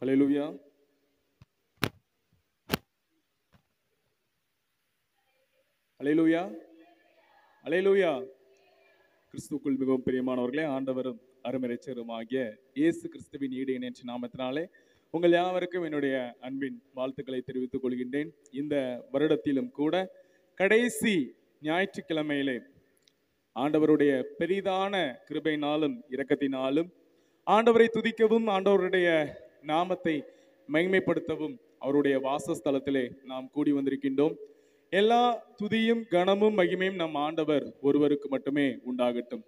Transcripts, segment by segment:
ஹல்லேலூயா. ஹல்லேலூயா. ஹல்லேலூயா. கிறிஸ்துவுக்குள் மிகவும் பிரியமானவர்களே, ஆண்டவரும் அருமை இரட்சகருமாகிய இயேசு கிறிஸ்துவின் ஈடு இணையற்ற நாமத்தினாலே உங்கள் யாவருக்கும் என்னுடைய அன்பின் வாழ்த்துக்களை தெரிவித்துக் கொள்கின்றேன். இந்த வருடத்திலும் கூட கடைசி ஞாயிற்றுக்கிழமையிலே ஆண்டவருடைய பெரிதான கிருபையினாலும் இரக்கத்தினாலும் ஆண்டவரை துதிக்கவும் ஆண்டவருடைய நாமத்தை மகிமைப்படுத்தவும் அவருடைய வாசஸ்தலத்திலே நாம் கூடி வந்திருக்கின்றோம். எல்லா துதியும் கனமும் மகிமையும் நம் ஆண்டவர் ஒருவருக்கு மட்டுமே உண்டாகட்டும்.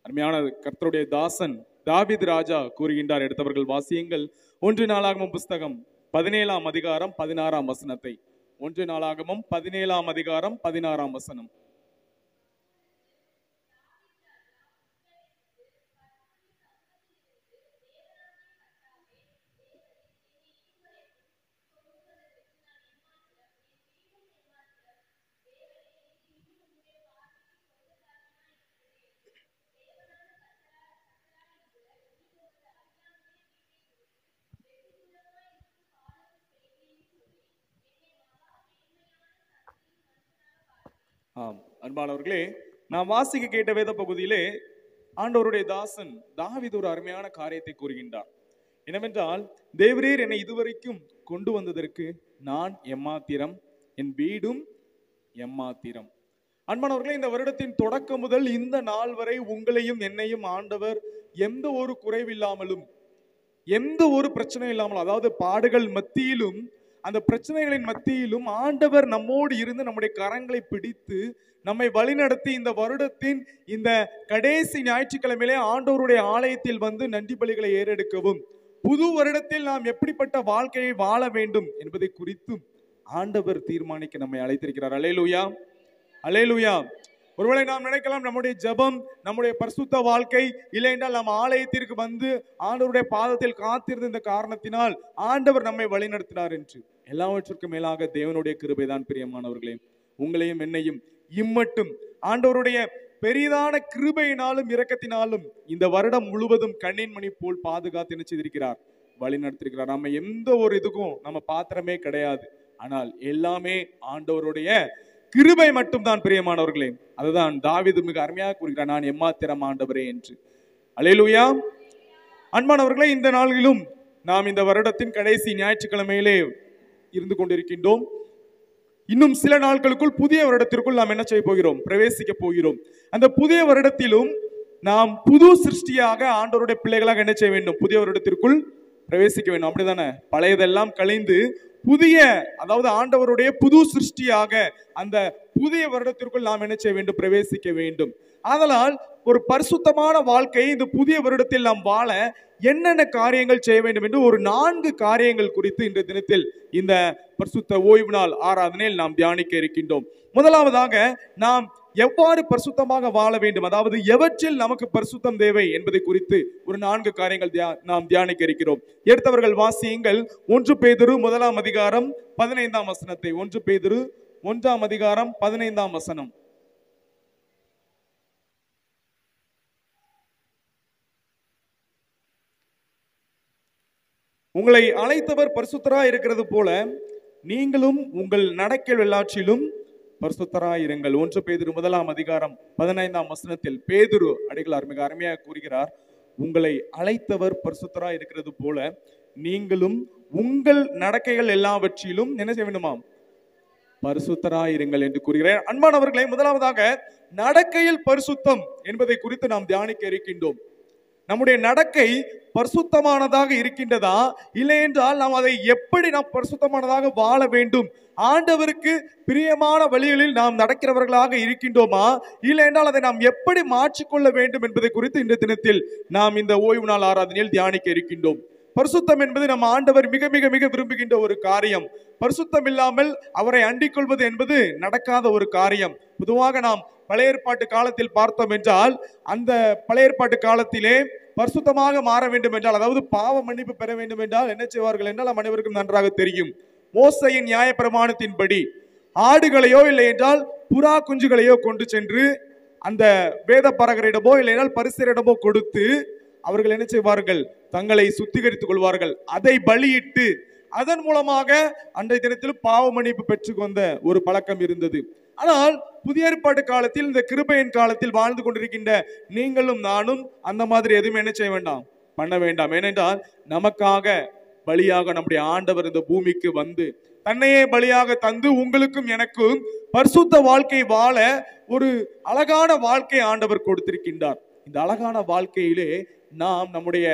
அருமையான கர்த்தருடைய தாசன் தாவீது ராஜா கூறுகின்றார். எடுத்தவர்கள் வாசியுங்கள். 1 நாளாகமம் புஸ்தகம் 17ஆம் அதிகாரம் 16ஆம் வசனத்தை. 1 நாளாகமம் 17ஆம் அதிகாரம் 16ஆம் வசனம். அன்பானவர்களே, நாம் வாசிக்க கேட்ட வேத பகுதியிலே ஆண்டவருடைய தாசன் தாவீது ஒரு அருமையான காரியத்தை கூறுகின்றார். என்னவென்றால், தேவரீர் என்னை இதுவரைக்கும் கொண்டு வந்ததற்கு நான் எம்மாத்திரம், என் வீடும் எம்மாத்திரம். அன்பானவர்களே, இந்த வருடத்தின் தொடக்கம் முதல் இந்த நாள் வரை உங்களையும் என்னையும் ஆண்டவர் எந்த ஒரு குறைவில்லாமலும் எந்த ஒரு பிரச்சனை இல்லாமலும், அதாவது பாடுகள் மத்தியிலும் அந்த பிரச்சனைகளின் மத்தியிலும் ஆண்டவர் நம்மோடு இருந்து நம்முடைய கரங்களை பிடித்து நம்மை வழிநடத்தி இந்த வருடத்தின் இந்த கடைசி ஞாயிற்றுக்கிழமையிலே ஆண்டவருடைய ஆலயத்தில் வந்து நன்றி பலிகளை ஏறெடுக்கவும், புது வருடத்தில் நாம் எப்படிப்பட்ட வாழ்க்கையை வாழ வேண்டும் என்பதை குறித்தும் ஆண்டவர் தீர்மானிக்க நம்மை அழைத்திருக்கிறார். அல்லேலூயா, அல்லேலூயா. ஒருவேளை நாம் நினைக்கலாம், நம்முடைய ஜெபம், நம்முடைய பரிசுத்த வாழ்க்கை இல்லை என்றால் நாம் ஆலயத்திற்கு வந்து ஆண்டவருடைய பாதத்தில் காத்திருந்த இந்த காரணத்தினால் ஆண்டவர் நம்மை வழிநடத்தினார் என்று. எல்லாவற்றிற்கும் மேலாக தேவனுடைய கிருபைதான் பிரியமானவர்களே. உங்களையும் என்னையும் இம்மட்டும் ஆண்டவருடைய பெரிதான கிருபையினாலும் இரக்கத்தினாலும் இந்த வருடம் முழுவதும் கண்ணின் மணி போல் பாதுகாத்து என்ன செய்திருக்கிறார், வழி நடத்திருக்கிறார். நம்ம எந்த ஒரு இதுக்கும் நம்ம பாத்திரமே கிடையாது. ஆனால் எல்லாமே ஆண்டவருடைய கிருபை மட்டும் தான் பிரியமானவர்களே. அதுதான் தாவீது மிக அருமையாக கூறுகிறார், நான் எம்மாத்திரம் ஆண்டவரே என்று. அல்லேலூயா. அன்பானவர்களே, இந்த நாளிலும் நாம் இந்த வருடத்தின் கடைசி ஞாயிற்றுக்கிழமையிலே இருந்து கொண்டிருக்கின்றோம். இன்னும் சில நாட்களுக்குள் புதிய வருடத்திற்குள் நாம் என்ன செய்ய போகிறோம், பிரவேசிக்க போகிறோம். அந்த புதிய வருடத்திலும் நாம் புது சிருஷ்டியாக ஆண்டவருடைய பிள்ளைகளாக என்ன செய்ய வேண்டும், புதிய வருடத்திற்குள் பிரவேசிக்க வேண்டும். அப்படிதானே? பழையதெல்லாம் கலைந்து புதிய, அதாவது ஆண்டவருடைய புது சிருஷ்டியாக அந்த புதிய வருடத்திற்குள் நாம் என்ன செய்ய வேண்டும், பிரவேசிக்க வேண்டும். ஆதலால் ஒரு பரிசுத்தமான வாழ்க்கையை இந்த புதிய வருடத்தில் நாம் வாழ என்னென்ன காரியங்கள் செய்ய வேண்டும் என்று ஒரு 4 காரியங்கள் குறித்து இன்றைய தினத்தில் இந்த பரிசுத்த ஓய்வு நாள் ஆராதனையில் நாம் தியானிக்க இருக்கின்றோம். முதலாவதாக, நாம் எவ்வாறு பரிசுத்தமாக வாழ வேண்டும், அதாவது எவற்றில் நமக்கு பரிசுத்தம் தேவை என்பதை குறித்து ஒரு 4 காரியங்கள் நாம் தியானிக்க இருக்கிறோம். எடுத்தவர்கள் வாசியுங்கள். 1 பேதுரு 1ஆம் அதிகாரம் 15ஆம் வசனத்தை. 1 பேதுரு 1ஆம் அதிகாரம் 15ஆம் வசனம். உங்களை அழைத்தவர் பரிசுத்தராய் இருக்கிறது போல நீங்களும் உங்கள் நடக்கையில் எல்லாற்றிலும் பரிசுத்தராய் இருங்கள். 1 பேதுரு 1ஆம் அதிகாரம் 15ஆம் வசனத்தில் பேதுரு அடிகளார் மிக அருமையாக கூறுகிறார், உங்களை அழைத்தவர் பரிசுத்தராய் இருக்கிறது போல நீங்களும் உங்கள் நடக்கைகள் எல்லாவற்றிலும் என்ன செய்ய வேண்டுமாம், பரிசுத்தராய் இருங்கள் என்று கூறுகிறார். அன்பானவர்களே, முதலாவதாக நடக்கையில் பரிசுத்தம் என்பதை குறித்து நாம் தியானிக்க இருக்கின்றோம். நம்முடைய நடக்கை பரிசுத்தமானதாக இருக்கின்றதா, இல்லை என்றால் நாம் அதை எப்படி நாம் பரிசுத்தமானதாக வாழ வேண்டும், ஆண்டவருக்கு பிரியமான வழிகளில் நாம் நடக்கிறவர்களாக இருக்கின்றோமா, இல்லை என்றால் அதை நாம் எப்படி மாற்றிக்கொள்ள வேண்டும் என்பதை குறித்து இந்த தினத்தில் நாம் இந்த ஓய்வு நாள் ஆராதனையில் தியானிக்க இருக்கின்றோம். பரிசுத்தம் என்பது நம் ஆண்டவர் மிக மிக மிக விரும்புகின்ற ஒரு காரியம். பரிசுத்தம் இல்லாமல் அவரை அண்டிக் கொள்வது என்பது நடக்காத ஒரு காரியம். பொதுவாக நாம் பழைய ஏற்பாட்டு காலத்தில் பார்த்தோம் என்றால், அந்த பழைய ஏற்பாட்டு காலத்திலே பரிசுத்தமாக மாற வேண்டும் என்றால், அதாவது பாவ மன்னிப்பு பெற வேண்டும் என்றால் என்ன செய்வார்கள் என்றால் நம் அனைவருக்கும் நன்றாக தெரியும். மோசையின் நியாய பிரமாணத்தின்படி ஆடுகளையோ இல்லை என்றால் புறா குஞ்சுகளையோ கொண்டு சென்று அந்த வேத பரகரிடமோ இல்லை என்றால் பரிசரிடமோ கொடுத்து அவர்கள் என்ன செய்வார்கள்? தங்களை சுத்திகரித்துக் கொள்வார்கள். அதை பலியிட்டு அதன் மூலமாக அன்றைய தினத்தில் பாவ மன்னிப்பு பெற்றுக் வந்த ஒரு பழக்கம் இருந்தது. ஆனால் புதிய ஏற்பாட்டு காலத்தில், இந்த கிருபையின் காலத்தில் வாழ்ந்து கொண்டிருக்கின்ற நீங்களும் நானும் அந்த மாதிரி எதுவும் என்ன செய்ய வேண்டாம், பண்ண வேண்டாம். ஏனென்றால் நமக்காக பலியாக நம்முடைய ஆண்டவர் இந்த பூமிக்கு வந்து தன்னையே பலியாக தந்து உங்களுக்கும் எனக்கும் பரிசுத்த வாழ்க்கை வாழ ஒரு அழகான வாழ்க்கை ஆண்டவர் கொடுத்திருக்கின்றார். இந்த அழகான வாழ்க்கையிலே நாம் நம்முடைய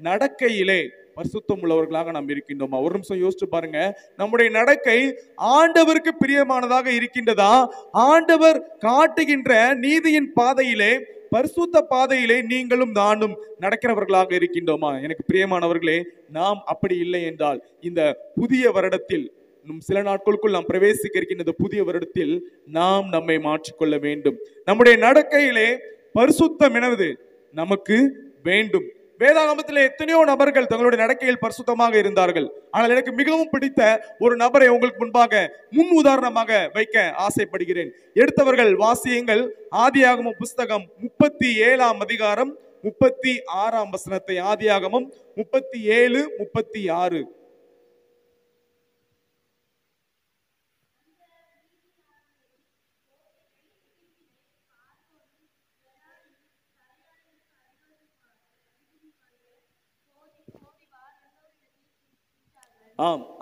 நடக்கையிலே பரிசுத்தம் உள்ளவர்களாக நாம் இருக்கின்றோமா? ஒரு நிமிஷம் யோசிச்சு பாருங்க. நம்முடைய நடக்கை ஆண்டவருக்கு பிரியமானதாக இருக்கின்றதா? ஆண்டவர் காட்டுகின்ற நீதியின் பாதையிலே, பரிசுத்த பாதையிலே நீங்களும் நானும் நடக்கிறவர்களாக இருக்கின்றோமா? எனக்கு பிரியமானவர்களே, நாம் அப்படி இல்லை என்றால் இந்த புதிய வருடத்தில், சில நாட்களுக்குள் நாம் பிரவேசிக்க இருக்கின்ற புதிய வருடத்தில் நாம் நம்மை மாற்றிக்கொள்ள வேண்டும். நம்முடைய நடக்கையிலே பரிசுத்தம் எனது நமக்கு வேண்டும். வேதாகமத்திலே எத்தனையோ நபர்கள் தங்களுடைய நடக்கையில் பரிசுத்தமாக இருந்தார்கள். ஆனால் எனக்கு மிகவும் பிடித்த ஒரு நபரை உங்களுக்கு முன்பாக முன் உதாரணமாக வைக்க ஆசைப்படுகிறேன். எடுத்தவர்கள் வாசியுங்கள். ஆதியாகமம் புஸ்தகம் 37ஆம் அதிகாரம் 36ஆம் வசனத்தை. ஆதியாகமம் 37, 36.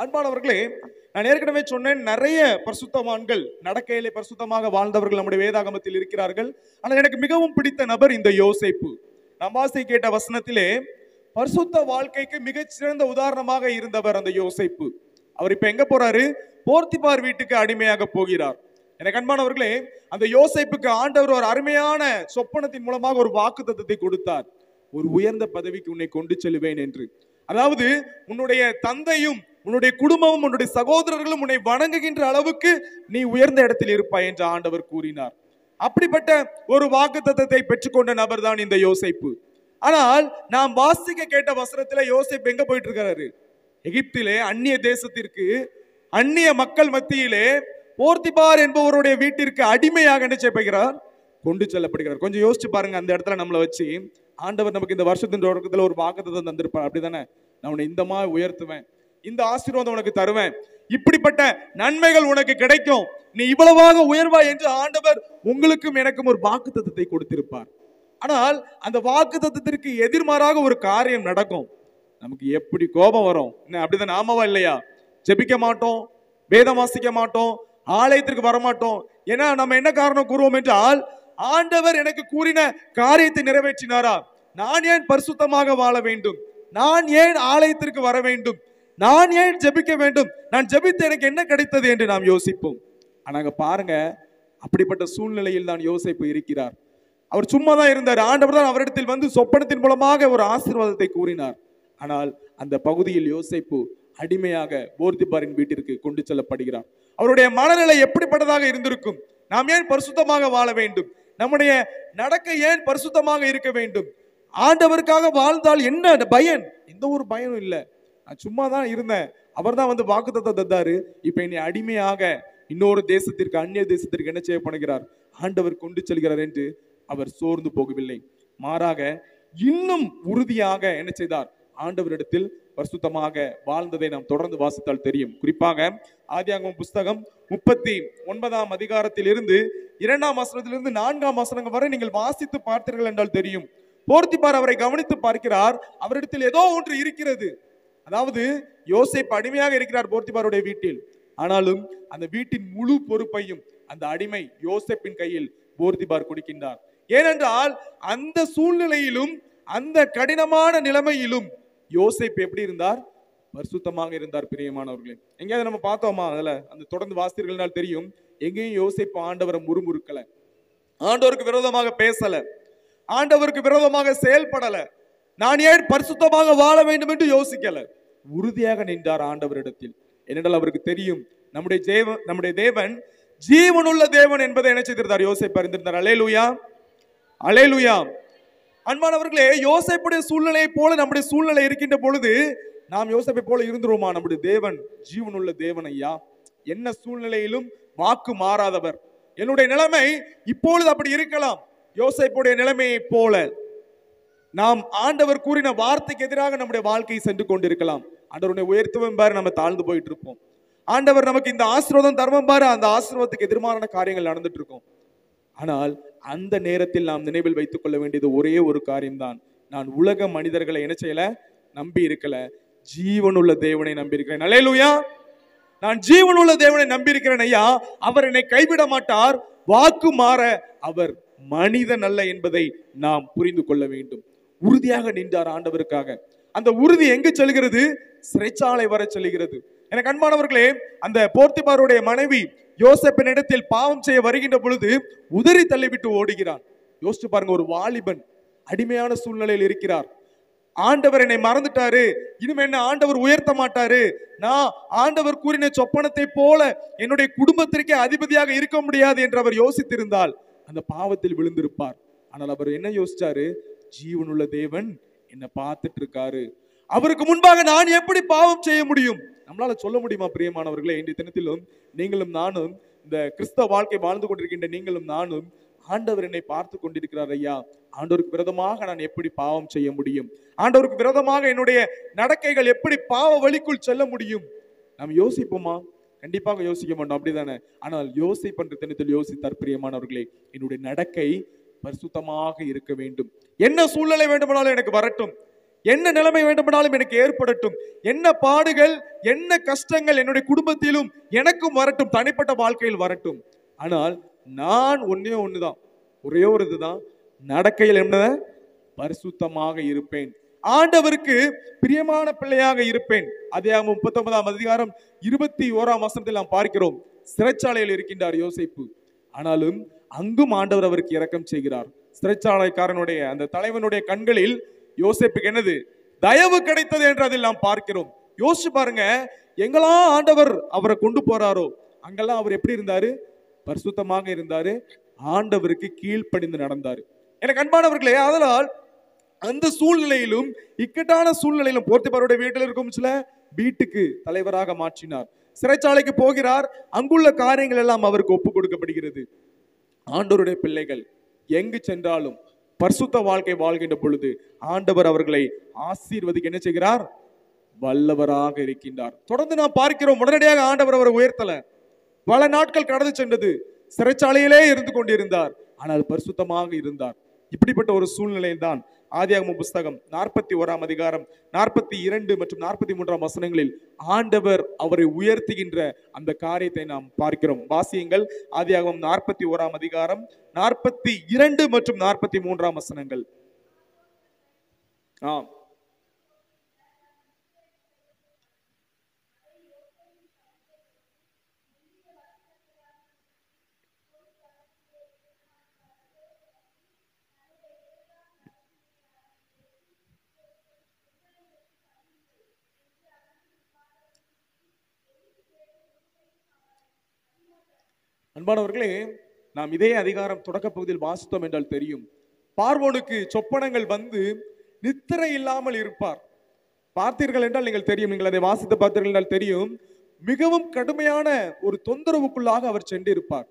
அன்பானவர்களே, நான் ஏற்கனவே சொன்னேன், நிறைய பரிசுத்தவான்கள், நடக்கையிலே பரிசுத்தமாக வாழ்ந்தவர்கள் நம்முடைய வேதாகமத்தில் இருக்கிறார்கள். ஆனால் எனக்கு மிகவும் பிடித்த நபர் இந்த யோசேப்பு. நாம் வாசி கேட்ட வசனத்திலே பரிசுத்த வாழ்க்கைக்கு மிகச்சிறந்த உதாரணமாக இருந்தவர் அந்த யோசேப்பு. அவர் இப்ப எங்க போறாரு? போர்த்திபார் வீட்டுக்கு அடிமையாக போகிறார். எனக்கு அன்பானவர்களே, அந்த யோசேப்புக்கு ஆண்டவர் ஒரு அருமையான சொப்பனத்தின் மூலமாக ஒரு வாக்குத்தத்தத்தை கொடுத்தார். ஒரு உயர்ந்த பதவிக்கு உன்னை கொண்டு செல்வேன் என்று. அதாவது உன்னுடைய தந்தையும் உன்னுடைய குடும்பமும் உன்னுடைய சகோதரர்களும் உன்னை வணங்குகின்ற அளவுக்கு நீ உயர்ந்த இடத்தில் இருப்பாய் என்று ஆண்டவர் கூறினார். அப்படிப்பட்ட ஒரு வாக்குத்தத்தத்தை பெற்றுக்கொண்ட நபர் தான் இந்த யோசேப்பு. ஆனால் நாம் வாசிக்க கேட்ட வசனத்துல யோசேப்பு எங்க போயிட்டு இருக்காரு? எகிப்திலே அந்நிய தேசத்திற்கு, அந்நிய மக்கள் மத்தியிலே போர்த்திபார் என்பவருடைய வீட்டிற்கு அடிமையாக என்ன செய்யப்படுகிறார்? கொண்டு செல்லப்படுகிறார். கொஞ்சம் யோசிச்சு பாருங்க. அந்த இடத்துல நம்மளை வச்சு ஆண்டவர் நமக்கு இந்த வருஷத்தின் தொடக்கத்துல ஒரு வாக்குத்தத்தம் தந்திருப்பார். அப்படிதானே? நான் உன்னை இந்த மாதிரி உயர்த்துவேன், இந்த ஆசீர்வாதம் உனக்கு தருவேன், இப்படிப்பட்ட நன்மைகள் உனக்கு கிடைக்கும், நீ இவ்வளவாக உயர்வாய் என்று ஆண்டவர் உங்களுக்கும் எனக்கும் ஒரு வாக்குத்தத்தத்தை கொடுத்திருப்பார். ஆனால் அந்த வாக்குத்தத்தத்திற்கு எதிர்மாறாக ஒரு காரியம் நடக்கும். நமக்கு எப்படி கோபம் வரும்? அப்படிதான், ஆமாவா இல்லையா? ஜெபிக்க மாட்டோம், வேதம் வாசிக்க மாட்டோம், ஆலயத்திற்கு வரமாட்டோம். ஏன்னா நம்ம என்ன காரணம் கூறுவோம் என்றால், ஆண்டவர் எனக்கு கூறின காரியத்தை நிறைவேற்றினாரா? நான் ஏன் பரிசுத்தமாக வாழ வேண்டும்? நான் ஏன் ஆலயத்திற்கு வர வேண்டும்? நான் ஏன் ஜெபிக்க வேண்டும்? நான் ஜெபித்து எனக்கு என்ன கிடைத்தது என்று நாம் யோசிப்போம். ஆனாங்க பாருங்க, அப்படிப்பட்ட சூழ்நிலையில் தான் யோசேப்பு இருக்கிறார். அவர் சும்மா தான் இருந்தார். ஆண்டவர் தான் அவரிடத்தில் வந்து சொப்பனத்தின் மூலமாக ஒரு ஆசீர்வாதத்தை கூறினார். ஆனால் அந்த பகுதியில் யோசேப்பு அடிமையாக போர்த்திபாரின் வீட்டிற்கு கொண்டு செல்லப்படுகிறார். அவருடைய மனநிலை எப்படிப்பட்டதாக இருந்திருக்கும்? நாம் ஏன் பரிசுத்தமாக வாழ வேண்டும்? நம்முடைய நடக்கை ஏன் பரிசுத்தமாக இருக்க வேண்டும்? ஆண்டவருக்காக வாழ்ந்தால் என்ன பயன்? எந்த ஒரு பயனும் இல்லை. நான் சும்மா தான் இருந்தேன், அவர் தான் வந்து வாக்குத்தத்தம் தந்தாரு, இப்ப என்னை அடிமையாக இன்னொரு தேசத்திற்கு, அந்நிய தேசத்திற்கு என்ன செய்யப்படுகிறார்? ஆண்டவர் கொண்டு செல்கிறார் என்று அவர் சோர்ந்து போகவில்லை. மாறாக இன்னும் உறுதியாக என்ன செய்தார்? ஆண்டவரிடத்தில் பரிசுத்தமாக வாழ்ந்ததை நாம் தொடர்ந்து வாசித்தால் தெரியும். குறிப்பாக ஆதியாகமம் புஸ்தகம் 39ஆம் அதிகாரத்தில் இருந்து 2ஆம் வசனத்திலிருந்து 4ஆம் வசனம் வரை நீங்கள் வாசித்து பார்த்தீர்கள் என்றால் தெரியும். போர்த்திபார் அவரை கவனித்து பார்க்கிறார். அவரிடத்தில் ஏதோ ஒன்று இருக்கிறது. அதாவது யோசேப்பு அடிமையாக இருக்கிறார் போர்த்திபாருடைய வீட்டில். ஆனாலும் அந்த வீட்டின் முழு பொறுப்பையும் அந்த அடிமை யோசேப்பின் கையில் போர்த்திபார் கொடுக்கின்றார். ஏனென்றால் அந்த சூழ்நிலையிலும் அந்த கடினமான நிலைமையிலும் யோசேப்பு எப்படி இருந்தார்? பரிசுத்தமாக இருந்தார். பிரியமானவர்களே, எங்கேயாவது நம்ம பார்த்தோமா? அதுல அந்த தொடர்ந்து வாசித்தீர்கள் தெரியும். எங்கேயும் யோசேப்பு ஆண்டவரை முறுமுறுக்கல, ஆண்டவருக்கு விரோதமாக பேசல, ஆண்டவருக்கு விரோதமாக செயல்படல, நான் ஏன் பரிசுத்தமாக வாழ வேண்டும் என்று யோசிக்கல. உறுதியாக நின்றார் ஆண்டவரிடத்தில். ஏனென்றால் அவருக்கு தெரியும் நம்முடைய தேவன் ஜீவனுள்ள தேவன் என்பதை என்ன செய்திருந்தார்? யோசேப்பு அறிந்திருந்தார். அல்லேலூயா, அல்லேலூயா. அன்பானவர்களே, யோசேப்புடைய சூழ்நிலையை போல நம்முடைய சூழ்நிலை இருக்கின்ற பொழுது நாம் யோசேப்பை போல இருந்துருவோமா? நம்முடைய தேவன் ஜீவனுள்ள தேவன் ஐயா, என்ன சூழ்நிலையிலும் வாக்கு மாறாதவர். என்னுடைய நிலைமை இப்பொழுது அப்படி இருக்கலாம், யோசேப்புடைய நிலைமையை போல நாம் ஆண்டவர் கூறின வார்த்தைக்கு எதிராக நம்முடைய வாழ்க்கையை சென்று கொண்டிருக்கலாம். ஆண்டவருடைய உயர்த்துவம் பாரு நம்ம தாழ்ந்து போயிட்டு இருப்போம். ஆண்டவர் நமக்கு இந்த ஆசீர்வாதம் தர்மம் பாரு, அந்த ஆசீர்வாதத்துக்கு எதிர்மாறான காரியங்கள் நடந்துட்டு இருக்கும். ஆனால் அந்த நேரத்தில் நாம் நினைவில் வைத்துக் கொள்ள வேண்டியது ஒரே ஒரு காரியம்தான். நான் உலக மனிதர்களை என்ன செய்யல, நம்பி இருக்கல, ஜீவனுள்ள தேவனை நம்பி இருக்கிறேன். அல்லேலூயா. நான் ஜீவனுள்ள தேவனை நம்பி இருக்கிறேன் ஐயா. அவர் என்னை கைவிட மாட்டார். வாக்கு மாற அவர் மனிதன் அல்ல என்பதை நாம் புரிந்து கொள்ள வேண்டும். உறுதியாக நின்றார் ஆண்டவருக்காக. அந்த உறுதி எங்கு செல்கிறது? சிறைச்சாலை வர செல்கிறது. எனக்கு அன்பானவர்களே, அந்த போர்த்திபாருடைய மனைவி யோசேப்பின் இடத்தில் பாவம் செய்ய வருகின்ற பொழுது உதறி தள்ளிவிட்டு ஓடுகிறான். யோசிச்சு பாருங்க, ஒரு வாலிபன் அடிமையான சூழ்நிலையில் இருக்கிறார். ஆண்டவர் என்னை மறந்துட்டாரு, இனிமே என்ன ஆண்டவர் உயர்த்த மாட்டாரு, நான் ஆண்டவர் கூறின சொப்பனத்தை போல என்னுடைய குடும்பத்திற்கே அதிபதியாக இருக்க முடியாது என்று அவர் யோசித்திருந்தால் அந்த பாவத்தில் விழுந்திருப்பார். ஆனால் அவர் என்ன யோசிச்சாரு? ஜீவனுள்ள தேவன் என்ன பார்த்துட்டு இருக்காரு, அவருக்கு முன்பாக நான் எப்படி பாவம் செய்ய முடியும்? நம்மளால சொல்ல முடியுமா பிரியமானவர்களே? இன்றைய தினத்திலும் நீங்களும் நானும், இந்த கிறிஸ்தவ வாழ்க்கை வாழ்ந்து கொண்டிருக்கின்ற நீங்களும் நானும், ஆண்டவர் என்னை பார்த்து கொண்டிருக்கிறார் ஐயா, ஆண்டவருக்கு விரோதமாக நான் எப்படி பாவம் செய்ய முடியும்? ஆண்டவருக்கு விரோதமாக என்னுடைய நடக்கைகள் எப்படி பாவ வழிக்குள் செல்ல முடியும்? நாம் யோசிப்போமா? கண்டிப்பாக யோசிக்க மாட்டோம், அப்படிதானே? ஆனால் யோசிப்பன்ற தினத்தில் யோசித்தார் பிரியமானவர்களே, என்னுடைய நடக்கை பரிசுத்தமாக இருக்க வேண்டும். என்ன சூழ்நிலை வேண்டுமானாலும் எனக்கு வரட்டும், என்ன நிலைமை வேண்டுமானாலும் எனக்கு ஏற்படட்டும், என்ன பாடுகள் என்ன கஷ்டங்கள் என்னுடைய குடும்பத்திலும் எனக்கும் வரட்டும், தனிப்பட்ட வாழ்க்கையில் வரட்டும், ஆனால் நான் ஒண்ணுதான், ஒரே ஒரு இதுதான், நடக்கையில் என்ன? பரிசுத்தமாக இருப்பேன், ஆண்டவருக்கு பிரியமான பிள்ளையாக இருப்பேன். அதிகாரம் 39 21 நாம் பார்க்கிறோம். சிறைச்சாலையில் இருக்கின்றார் யோசேப்பு. ஆனாலும் அங்கும் ஆண்டவர் அவருக்கு இரக்கம் செய்கிறார். சிறைச்சாலைக்காரனுடைய அந்த தலைவனுடைய கண்களில் யோசேப்புக்கு என்னது? தயவு கிடைத்தது என்று அதில் நாம் பார்க்கிறோம். யோசிச்சு பாருங்க, எங்கெல்லாம் ஆண்டவர் அவரை கொண்டு போறாரோ அங்கெல்லாம் அவர் எப்படி இருந்தாரு? பரிசுத்தமாக இருந்தாரு, ஆண்டவருக்கு கீழ்ப்படிந்து நடந்தாரு. எனக்கு அன்பானவர்களே, அதனால் அந்த சூழ்நிலையிலும் இக்கட்டான சூழ்நிலையிலும் போர்த்திபாருடைய வீட்டில் இருக்கும் சில வீட்டுக்கு தலைவராக மாற்றினார். சிறைச்சாலைக்கு போகிறார், அங்குள்ள காரியங்கள் எல்லாம் அவருக்கு ஒப்புக் கொடுக்கப்படுகிறது. ஆண்டவருடைய பிள்ளைகள் எங்கு சென்றாலும் பரிசுத்த வாழ்க்கை வாழ்கின்ற பொழுது ஆண்டவர் அவர்களை ஆசீர்வதிக்க என்ன செய்கிறார்? வல்லவராக இருக்கின்றார். தொடர்ந்து நாம் பார்க்கிறோம், உடனடியாக ஆண்டவர் அவரை உயர்த்தல. பல நாட்கள் கடந்து சென்றது, சிறைச்சாலையிலே இருந்து கொண்டிருந்தார், ஆனால் பரிசுத்தமாக இருந்தார். இப்படிப்பட்ட ஒரு சூழ்நிலையில் தான் ஆதியாகமம் புஸ்தகம் 41 42 மற்றும் 43 ஆண்டவர் அவரை உயர்த்துகின்ற அந்த காரியத்தை நாம் பார்க்கிறோம். வாசியங்கள் ஆதியாகமம் 41 42 மற்றும் 43 ஆம். அன்பானவர்களே, நாம் இதே அதிகாரம் தொடக்க பகுதியில் வாசித்தோம் என்றால் தெரியும். பார்வோனுக்கு சொப்பனங்கள் வந்து நித்திரை இல்லாமல் இருப்பார். பார்த்தீர்கள் என்றால் நீங்கள் தெரியும், நீங்கள் அதை வாசித்து பார்த்தீர்கள் என்றால் தெரியும், மிகவும் கடுமையான ஒரு தொந்தரவுக்குள்ளாக அவர் சென்றிருப்பார்.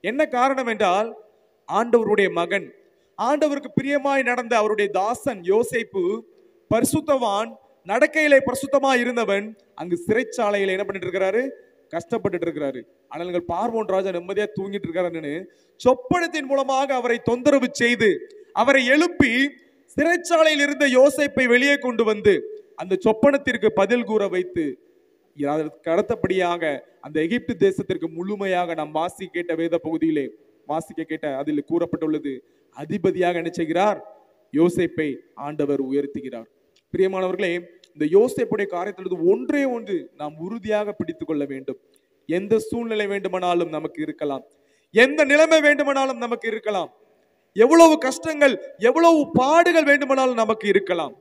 என்ன காரணம் என்றால், ஆண்டவருடைய மகன், ஆண்டவருக்கு பிரியமாய் நடந்த அவருடைய தாசன் யோசேப்பு பரிசுத்தவான், நடக்கையிலே பரிசுத்தமாய் இருந்தவன், அங்கு சிறைச்சாலையில் என்ன பண்ணிட்டு இருக்கிறாரு? கஷ்டப்பட்டு இருக்கிறாரு. ஆனால் நீங்கள் பார்வோன் ராஜா நிம்மதியா தூங்கிட்டு இருக்காருன்னு சொப்பனத்தின் மூலமாக அவரை தொந்தரவு செய்து அவரை எழுப்பி சிறைச்சாலையில் இருந்த யோசேப்பை வெளியே கொண்டு வந்து அந்த சொப்பனத்திற்கு பதில் கூற வைத்து அதற்கு அடுத்தபடியாக அந்த எகிப்து தேசத்திற்கு முழுமையாக நாம் வாசி கேட்ட வேத பகுதியிலே வாசிக்க கேட்ட அதில் கூறப்பட்டுள்ளது, அதிபதியாக என்ன செய்கிறார்? யோசேப்பை ஆண்டவர் உயர்த்துகிறார். பிரியமானவர்களே, இந்த யோசேப்புடைய காரியத்திலிருந்து ஒன்றே ஒன்று நாம் உறுதியாக பிடித்துக் கொள்ள வேண்டும். எந்த சூழ்நிலை வேண்டுமானாலும் நமக்கு இருக்கலாம், எந்த நிலைமை வேண்டுமானாலும் நமக்கு இருக்கலாம், எவ்வளவு கஷ்டங்கள் எவ்வளவு பாடுகள் வேண்டுமானாலும் நமக்கு இருக்கலாம்.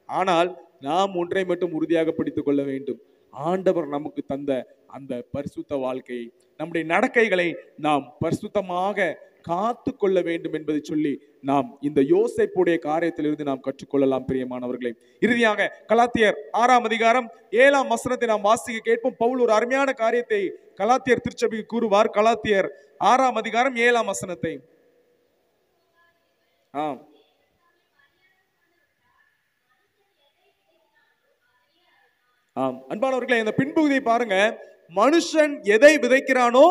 ஆனால் நாம் ஒன்றை மட்டும் உறுதியாக பிடித்துக் கொள்ள வேண்டும். ஆண்டவர் நமக்கு தந்த அந்த பரிசுத்த வாழ்க்கையை, நம்முடைய நடக்கைகளை நாம் பரிசுத்தமாக காத்து கொள்ள வேண்டும் என்பதை சொல்லி நாம் இந்த யோசேப்புடைய காரியத்திலிருந்து நாம் கற்றுக்கொள்ளலாம். பிரியமானவர்களே, இறுதியாக கலாத்தியர் 6 நாம் வாசிக்க கேட்போம். பவுல் ஒரு அருமையான காரியத்தை கலாத்தியர் திருச்சபைக்கு கூறுவார். கலாத்தியர் 6 7 ஆம். அன்பானவர்களே, இந்த பின்பகுதியை பாருங்க. மனுஷன் எதை விதைக்கிறானோ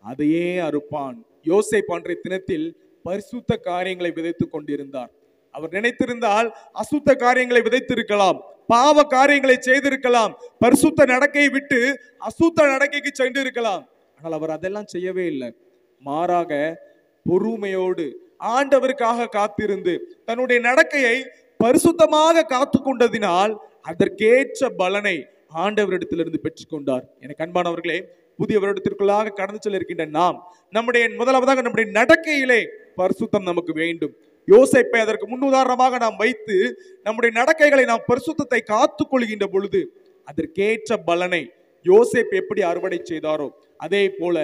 அதையே அறுப்பான். யோசேப்பு அன்றைய தினத்தில் பரிசுத்த காரியங்களை விதைத்துக் கொண்டிருந்தார். அவர் நினைத்திருந்தால் அசுத்த காரியங்களை விதைத்திருக்கலாம், பாவ காரியங்களை செய்திருக்கலாம், பரிசுத்த நடக்கையை விட்டு அசுத்த நடக்கைக்கு சென்று இருக்கலாம். ஆனால் அவர் அதெல்லாம் செய்யவே இல்லை. மாறாக பொறுமையோடு ஆண்டவருக்காக காத்திருந்து தன்னுடைய நடக்கையை பரிசுத்தமாக காத்து கொண்டதினால் அதற்கேற்ற பலனை ஆண்டவரிடத்திலிருந்து பெற்றுக்கொண்டார். எனக்கு அன்பானவர்களே, புதிய வருடத்திற்குள்ளாக கடந்து செல்ல இருக்கின்ற நாம் முதலாவதாக நம்முடைய நடக்கையிலே பரிசுத்தம் நமக்கு வேண்டும். யோசேப்பை அதற்கு முன்னுதாரணமாக நாம் வைத்து நம்முடைய நடக்கைகளை நாம் பரிசுத்தத்தை காத்துக் கொள்கின்ற பொழுது அதற்கேற்ற பலனை யோசேப்பு எப்படி அறுவடை செய்தாரோ அதே போல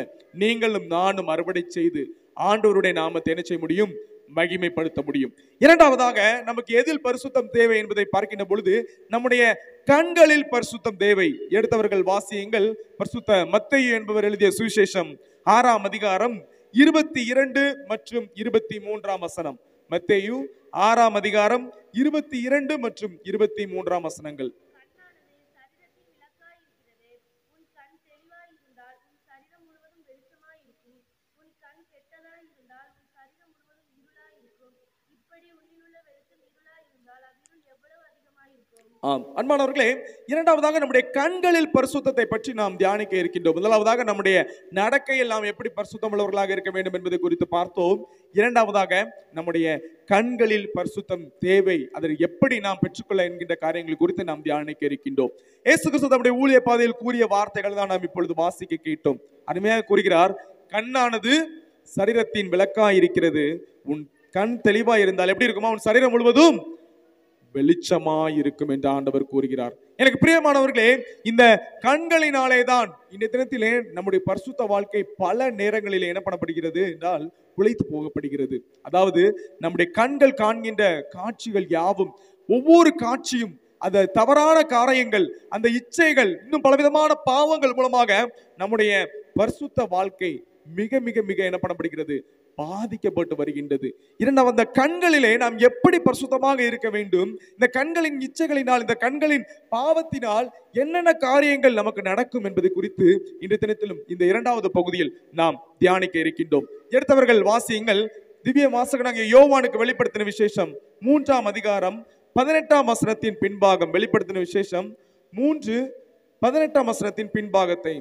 நீங்களும் நானும் அறுவடை செய்து ஆண்டவருடைய நாமத்தை என்ன செய்ய முடியும்? மகிமைப்படுத்த முடியும். இரண்டாவதாக நமக்கு எதில் பரிசுத்தம் தேவை என்பதை பார்க்கின்ற பொழுது நம்முடைய கண்களில் பரிசுத்தம் தேவை. எடுத்தவர்கள் வாசியுங்கள். பரிசுத்த மத்தேயு என்பவர் எழுதிய சுவிசேஷம் 6ஆம் அதிகாரம் 22 மற்றும் 23ஆம் வசனம். மத்தேயு 6ஆம் அதிகாரம் 22 மற்றும் 23ஆம் வசனங்கள். அன்பானவர்களே, இரண்டாவதாக நம்முடைய கண்களில் பரிசுத்தத்தை பற்றி நாம் தியானிக்க இருக்கின்றோம். முதலாவதாக நம்முடைய நடக்கையில் நாம் எப்படி பரிசுத்தம் உள்ளவர்களாக இருக்க வேண்டும் என்பதை குறித்து பார்த்தோம். இரண்டாவதாக நம்முடைய கண்களில் பரிசுத்தம் தேவை, அதை எப்படி நாம் பெற்றுக்கொள்ள என்கின்ற காரியங்கள் குறித்து நாம் தியானிக்க இருக்கின்றோம். இயேசு கிறிஸ்து நம்முடைய ஊழிய பாதையில் கூறிய வார்த்தைகள் தான் நாம் இப்பொழுது வாசிக்க கேட்டோம். அருமையாக கூறுகிறார், கண்ணானது சரீரத்தின் விளக்காய் இருக்கிறது. உன் கண் தெளிவாய் இருந்தால் எப்படி இருக்குமா? உன் சரீரம் முழுவதும் வெளிச்சமாய் இருக்கும் என்று ஆண்டவர் கூறுகிறார். எனக்கு பிரியமானவர்களே, இந்த கண்களினாலே தான் இந்த தினத்திலே நம்முடைய பரிசுத்த வாழ்க்கை பல நேரங்களிலே என்ன பண்ணப்படுகிறது என்றால் குலைத்து போகப்படுகிறது. அதாவது நம்முடைய கண்கள் காண்கின்ற காட்சிகள் யாவும், ஒவ்வொரு காட்சியும் அந்த தவறான காரியங்கள், அந்த இச்சைகள், இன்னும் பலவிதமான பாவங்கள் மூலமாக நம்முடைய பரிசுத்த வாழ்க்கை மிக மிக மிக என்ன பண்ணப்படுகிறது? பாதிக்கப்பட்டு வருகின்றது. இரண்டாவது, அந்த கண்களிலே நாம் எப்படி பரிசுத்தமாக இருக்க வேண்டும்? இந்த கண்களின் இச்சைகளினால், இந்த கண்களின் பாவத்தினால் என்னென்ன காரியங்கள் நமக்கு நடக்கும் என்பது குறித்து இன்றைய தினத்திலும் இந்த இரண்டாவது பகுதியில் நாம் தியானிக்க இருக்கின்றோம். எடுத்தவர்கள் வாசியுங்கள். திவ்ய வாசகனாகிய யோவானுக்கு வெளிப்படுத்தின விசேஷம் 3ஆம் அதிகாரம் 18ஆம் வசனத்தின் பின்பாகம். வெளிப்படுத்தின விசேஷம் 3:18ஆம் வசனத்தின் பின்பாகத்தை.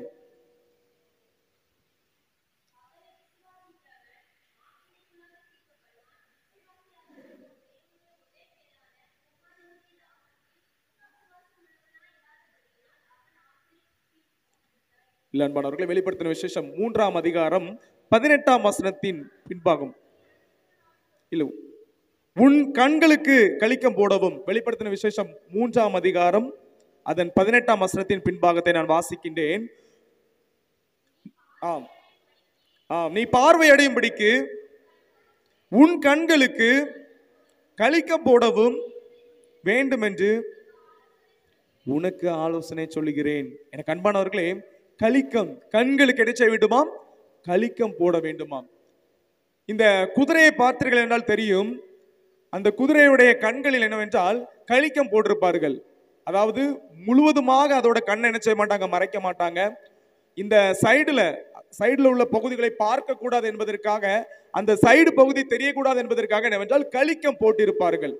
இல்ல அன்பானவர்களை, வெளிப்படுத்தின விசேஷம் 3ஆம் அதிகாரம் 18ஆம் வசனத்தின் பின்பாகம். இல்ல, உன் கண்களுக்கு கலிக்கம் போடவும். வெளிப்படுத்தின விசேஷம் 3ஆம் அதிகாரம் அதன் 18ஆம் வசனத்தின் பின்பாகத்தை நான் வாசிக்கின்றேன். நீ பார்வை அடையும்படிக்கு உன் கண்களுக்கு கலிக்கம் போடவும் வேண்டும் என்று உனக்கு ஆலோசனை சொல்லுகிறேன். எனக்கு அன்பானவர்களே, கலிக்கம் கண்களுக்கு என்ன செய்ய வேண்டுமாம்? கலிக்கம் போட வேண்டுமாம். இந்த குதிரையை பார்த்தீர்கள் என்றால் தெரியும், அந்த குதிரையுடைய கண்களில் என்னவென்றால் கலிக்கம் போட்டிருப்பார்கள். அதாவது முழுவதுமாக அதோட கண்ணை என்ன செய்ய மாட்டாங்க? மறைக்க மாட்டாங்க. இந்த சைடுல உள்ள பகுதிகளை பார்க்க கூடாது என்பதற்காக, அந்த சைடு பகுதி தெரியக்கூடாது என்பதற்காக என்னவென்றால் கலிக்கம் போட்டிருப்பார்கள்.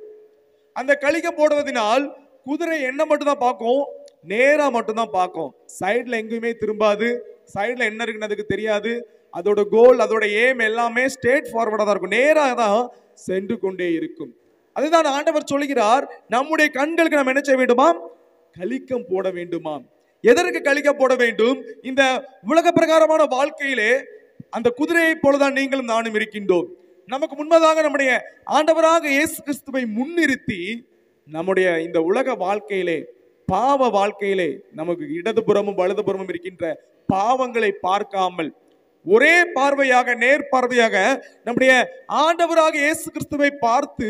அந்த கலிக்கம் போடுவதனால் குதிரை என்ன மட்டும்தான் பார்க்கும்? நேரா மட்டும்தான் பார்க்கும். சைட்ல எங்கேயுமே திரும்பாது. சைட்ல என்ன இருக்குன்னு அதுக்கு தெரியாது. அதோட கோல், அதோட ஏம் எல்லாமே ஸ்ட்ரெயிட் ஃபார்வர்டா தான் இருக்கும். நேராக தான் சென்று கொண்டே இருக்கும். அதுதான் ஆண்டவர் சொல்கிறார், நம்முடைய கண்களுக்கு நாம் என்ன செய்ய வேண்டுமாம்? கலிக்கம் போட வேண்டுமாம். எதற்கு கலிக்கம் போட வேண்டும்? இந்த உலக பிரகாரமான வாழ்க்கையிலே அந்த குதிரையை போலதான் நீங்களும் நானும் இருக்கின்றோம். நமக்கு முன்பதாக நம்முடைய ஆண்டவராக இயேசு கிறிஸ்துவை முன்னிறுத்தி நம்முடைய இந்த உலக வாழ்க்கையிலே, பாவ வாழ்க்கையிலே, நமக்கு இடதுபுறமும் வலதுபுறமும் இருக்கின்ற பாவங்களை பார்க்காமல் ஒரே பார்வையாக, நேர் பார்வையாக நம்முடைய ஆண்டவராக இயேசு கிறிஸ்துவை பார்த்து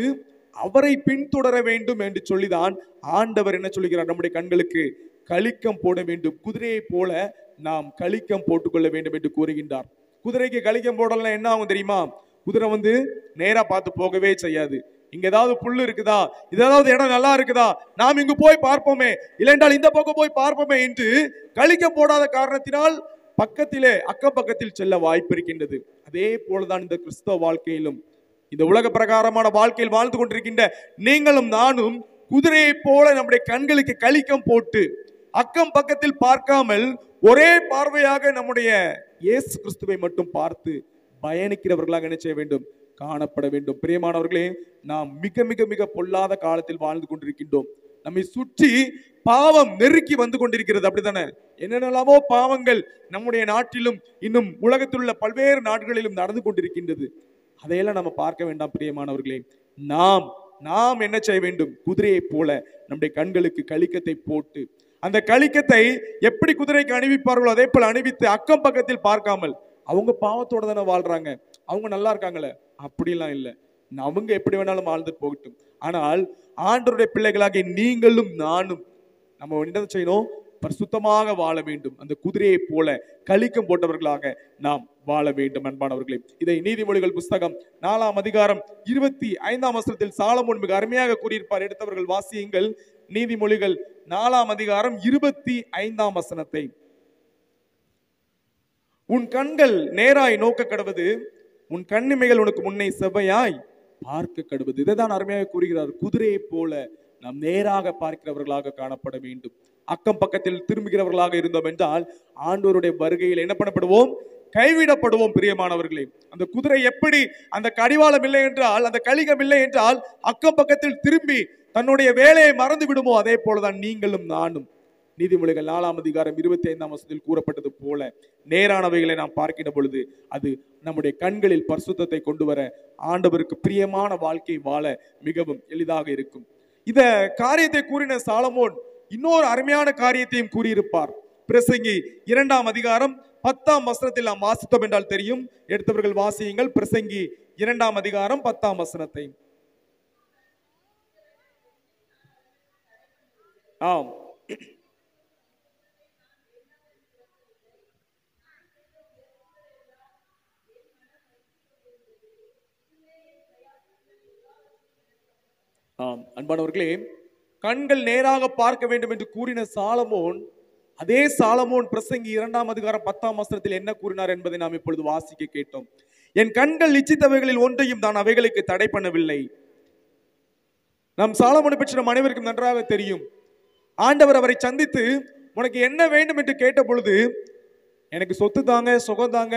அவரை பின்தொடர வேண்டும் என்று சொல்லிதான் ஆண்டவர் என்ன சொல்கிறார்? நம்முடைய கண்களுக்கு கலிக்கம் போட வேண்டும். குதிரையை போல நாம் கலிக்கம் போட்டுக்கொள்ள வேண்டும் என்று கூறுகின்றார். குதிரைக்கு கலிக்கம் போடலாம் என்ன ஆகும் தெரியுமா? குதிரை நேரா பார்த்து போகவே செய்யாது. இங்க ஏதாவது புல்லு இருக்குதா, ஏதாவது இடம் நல்லா இருக்குதா, நாம் இங்கு போய் பார்ப்போமே, இல்லைன்றால் இந்த பக்கம் போய் பார்ப்போமே என்று கழிக்கம் போடாத காரணத்தினால் பக்கத்திலே அக்கம் பக்கத்தில் செல்ல வாய்ப்பு இருக்கின்றது. அதே போலதான் இந்த கிறிஸ்தவ வாழ்க்கையிலும், இந்த உலக பிரகாரமான வாழ்க்கையில் வாழ்ந்து கொண்டிருக்கின்ற நீங்களும் நானும் குதிரையை போல நம்முடைய கண்களுக்கு கழிக்கம் போட்டு அக்கம் பக்கத்தில் பார்க்காமல் ஒரே பார்வையாக நம்முடைய இயேசு கிறிஸ்துவை மட்டும் பார்த்து பயணிக்கிறவர்களாக என்ன செய்ய வேண்டும், காணப்பட வேண்டும். பிரியமானவர்களே, நாம் மிக மிக மிக பொல்லாத காலத்தில் வாழ்ந்து கொண்டிருக்கின்றோம். நம்மை சுற்றி பாவம் நெருக்கி வந்து கொண்டிருக்கிறது, அப்படித்தானே? என்னென்னலாமோ பாவங்கள் நம்முடைய நாட்டிலும் இன்னும் உலகத்தில் உள்ள பல்வேறு நாடுகளிலும் நடந்து கொண்டிருக்கின்றது. அதையெல்லாம் நம்ம பார்க்க வேண்டாம் பிரியமானவர்களே. நாம் என்ன செய்ய வேண்டும், குதிரையை போல நம்முடைய கண்களுக்கு கழிக்கத்தை போட்டு, அந்த கழிக்கத்தை எப்படி குதிரைக்கு அணிவிப்பார்களோ அதே போல அணிவித்து அக்கம் பக்கத்தில் பார்க்காமல், அவங்க பாவத்தோட தானே வாழ்றாங்க, அவங்க நல்லா இருக்காங்களே, அப்படிலாம் இல்லை, அவங்க எப்படி வேணாலும் வாழ்ந்து போகட்டும். ஆனால் ஆண்டவருடைய பிள்ளைகளாகிய நீங்களும் நானும் நம்ம என்ன செய்யணும், பரிசுத்தமாக வாழ வேண்டும். அந்த குதிரையை போல கழிக்கம் போட்டவர்களாக நாம் வாழ வேண்டும். அன்பானவர்களே, இதை நீதிமொழிகள் புஸ்தகம் 4ஆம் அதிகாரம் 25ஆம் வசனத்தில் சாலமோன் மிக அருமையாக கூறியிருப்பார். எடுத்தவர்கள் வாசியுங்கள். நீதிமொழிகள் 4ஆம் அதிகாரம் 25ஆம் வசனத்தை. உன் கண்கள் நேராய் நோக்க கடவது, உன் கண்ணிமைகள் உனக்கு முன்னே செவ்வையாய் பார்க்க கடுவது. இதைதான் அருமையாக கூறுகிறார். குதிரையை போல நாம் நேராக பார்க்கிறவர்களாக காணப்பட வேண்டும். அக்கம் பக்கத்தில் திரும்புகிறவர்களாக இருந்தோம் என்றால் ஆண்டவருடைய வருகையில் என்ன பண்ணப்படுவோம், கைவிடப்படுவோம். பிரியமானவர்களே, அந்த குதிரை எப்படி அந்த கடிவாளம் இல்லை என்றால், அந்த கலிகம் இல்லை என்றால் அக்கம் பக்கத்தில் திரும்பி தன்னுடைய வேலையை மறந்து விடுமோ, அதே போலதான் நீங்களும் நானும். நீதிமொழிகள் 4ஆம் அதிகாரம் 25ஆம் வசனத்தில் கூறப்பட்டது போல நேரானவைகளை நாம் பார்க்கிற பொழுது அது நம்முடைய கண்களில் பரிசுத்தத்தை கொண்டு வர, ஆண்டவருக்கு பிரியமான வாழ்க்கை வாழ மிகவும் எளிதாக இருக்கும். இந்த காரியத்தை கூறின சாலமோன் இன்னொரு அருமையான காரியத்தையும் கூறியிருப்பார். பிரசங்கி 2ஆம் அதிகாரம் 10ஆம் வசனத்தில் நாம் வாசித்தோம் என்றால் தெரியும். எடுத்தவர்கள் வாசியுங்கள். பிரசங்கி 2ஆம் அதிகாரம் 10ஆம் வசனத்தை. ஆம், ஆம் அன்பானவர்களே, கண்கள் நேராக பார்க்க வேண்டும் என்று கூறின சாலமோன், அதே சாலமோன் பிரசங்கி 2ஆம் அதிகாரம் 10ஆம் வசனத்தில் என்ன கூறினார் என்பதை நாம் இப்பொழுது வாசிக்க கேட்டோம். என் கண்கள் இச்சித்தவைகளில் ஒன்றையும் நான் அவைகளுக்கு தடை பண்ணவில்லை. நம் சாலமோனை பற்றி நம் அனைவருக்கும் நன்றாக தெரியும். ஆண்டவர் அவரை சந்தித்து உனக்கு என்ன வேண்டும் என்று கேட்ட பொழுது, எனக்கு சொத்து தாங்க, சுகம் தாங்க,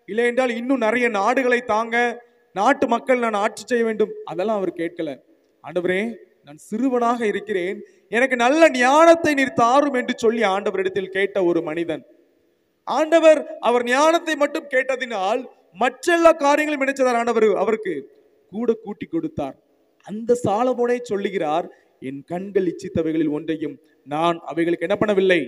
இல்லை என்றால் இன்னும் நிறைய நாடுகளை தாங்க, நாட்டு மக்கள் நான் ஆட்சி செய்ய வேண்டும், அதெல்லாம் அவர் கேட்கல. ஆண்டவரே, நான் சிறுவனாக இருக்கிறேன், எனக்கு நல்ல ஞானத்தை நீர் தாரும் என்று சொல்லி ஆண்டவரிடத்தில் கேட்ட ஒரு மனிதன். ஆண்டவர் அவர் ஞானத்தை மட்டும் கேட்டதினால் மற்றெல்லா காரியங்களும் நினைச்சதார். ஆண்டவர் அவருக்கு கூட கூட்டி கொடுத்தார். அந்த சாலமோனை சொல்லுகிறார், என் கண்கள் இச்சித்தவைகளில் ஒன்றையும் நான் அவைகளுக்கு என்ன பண்ணவில்லை,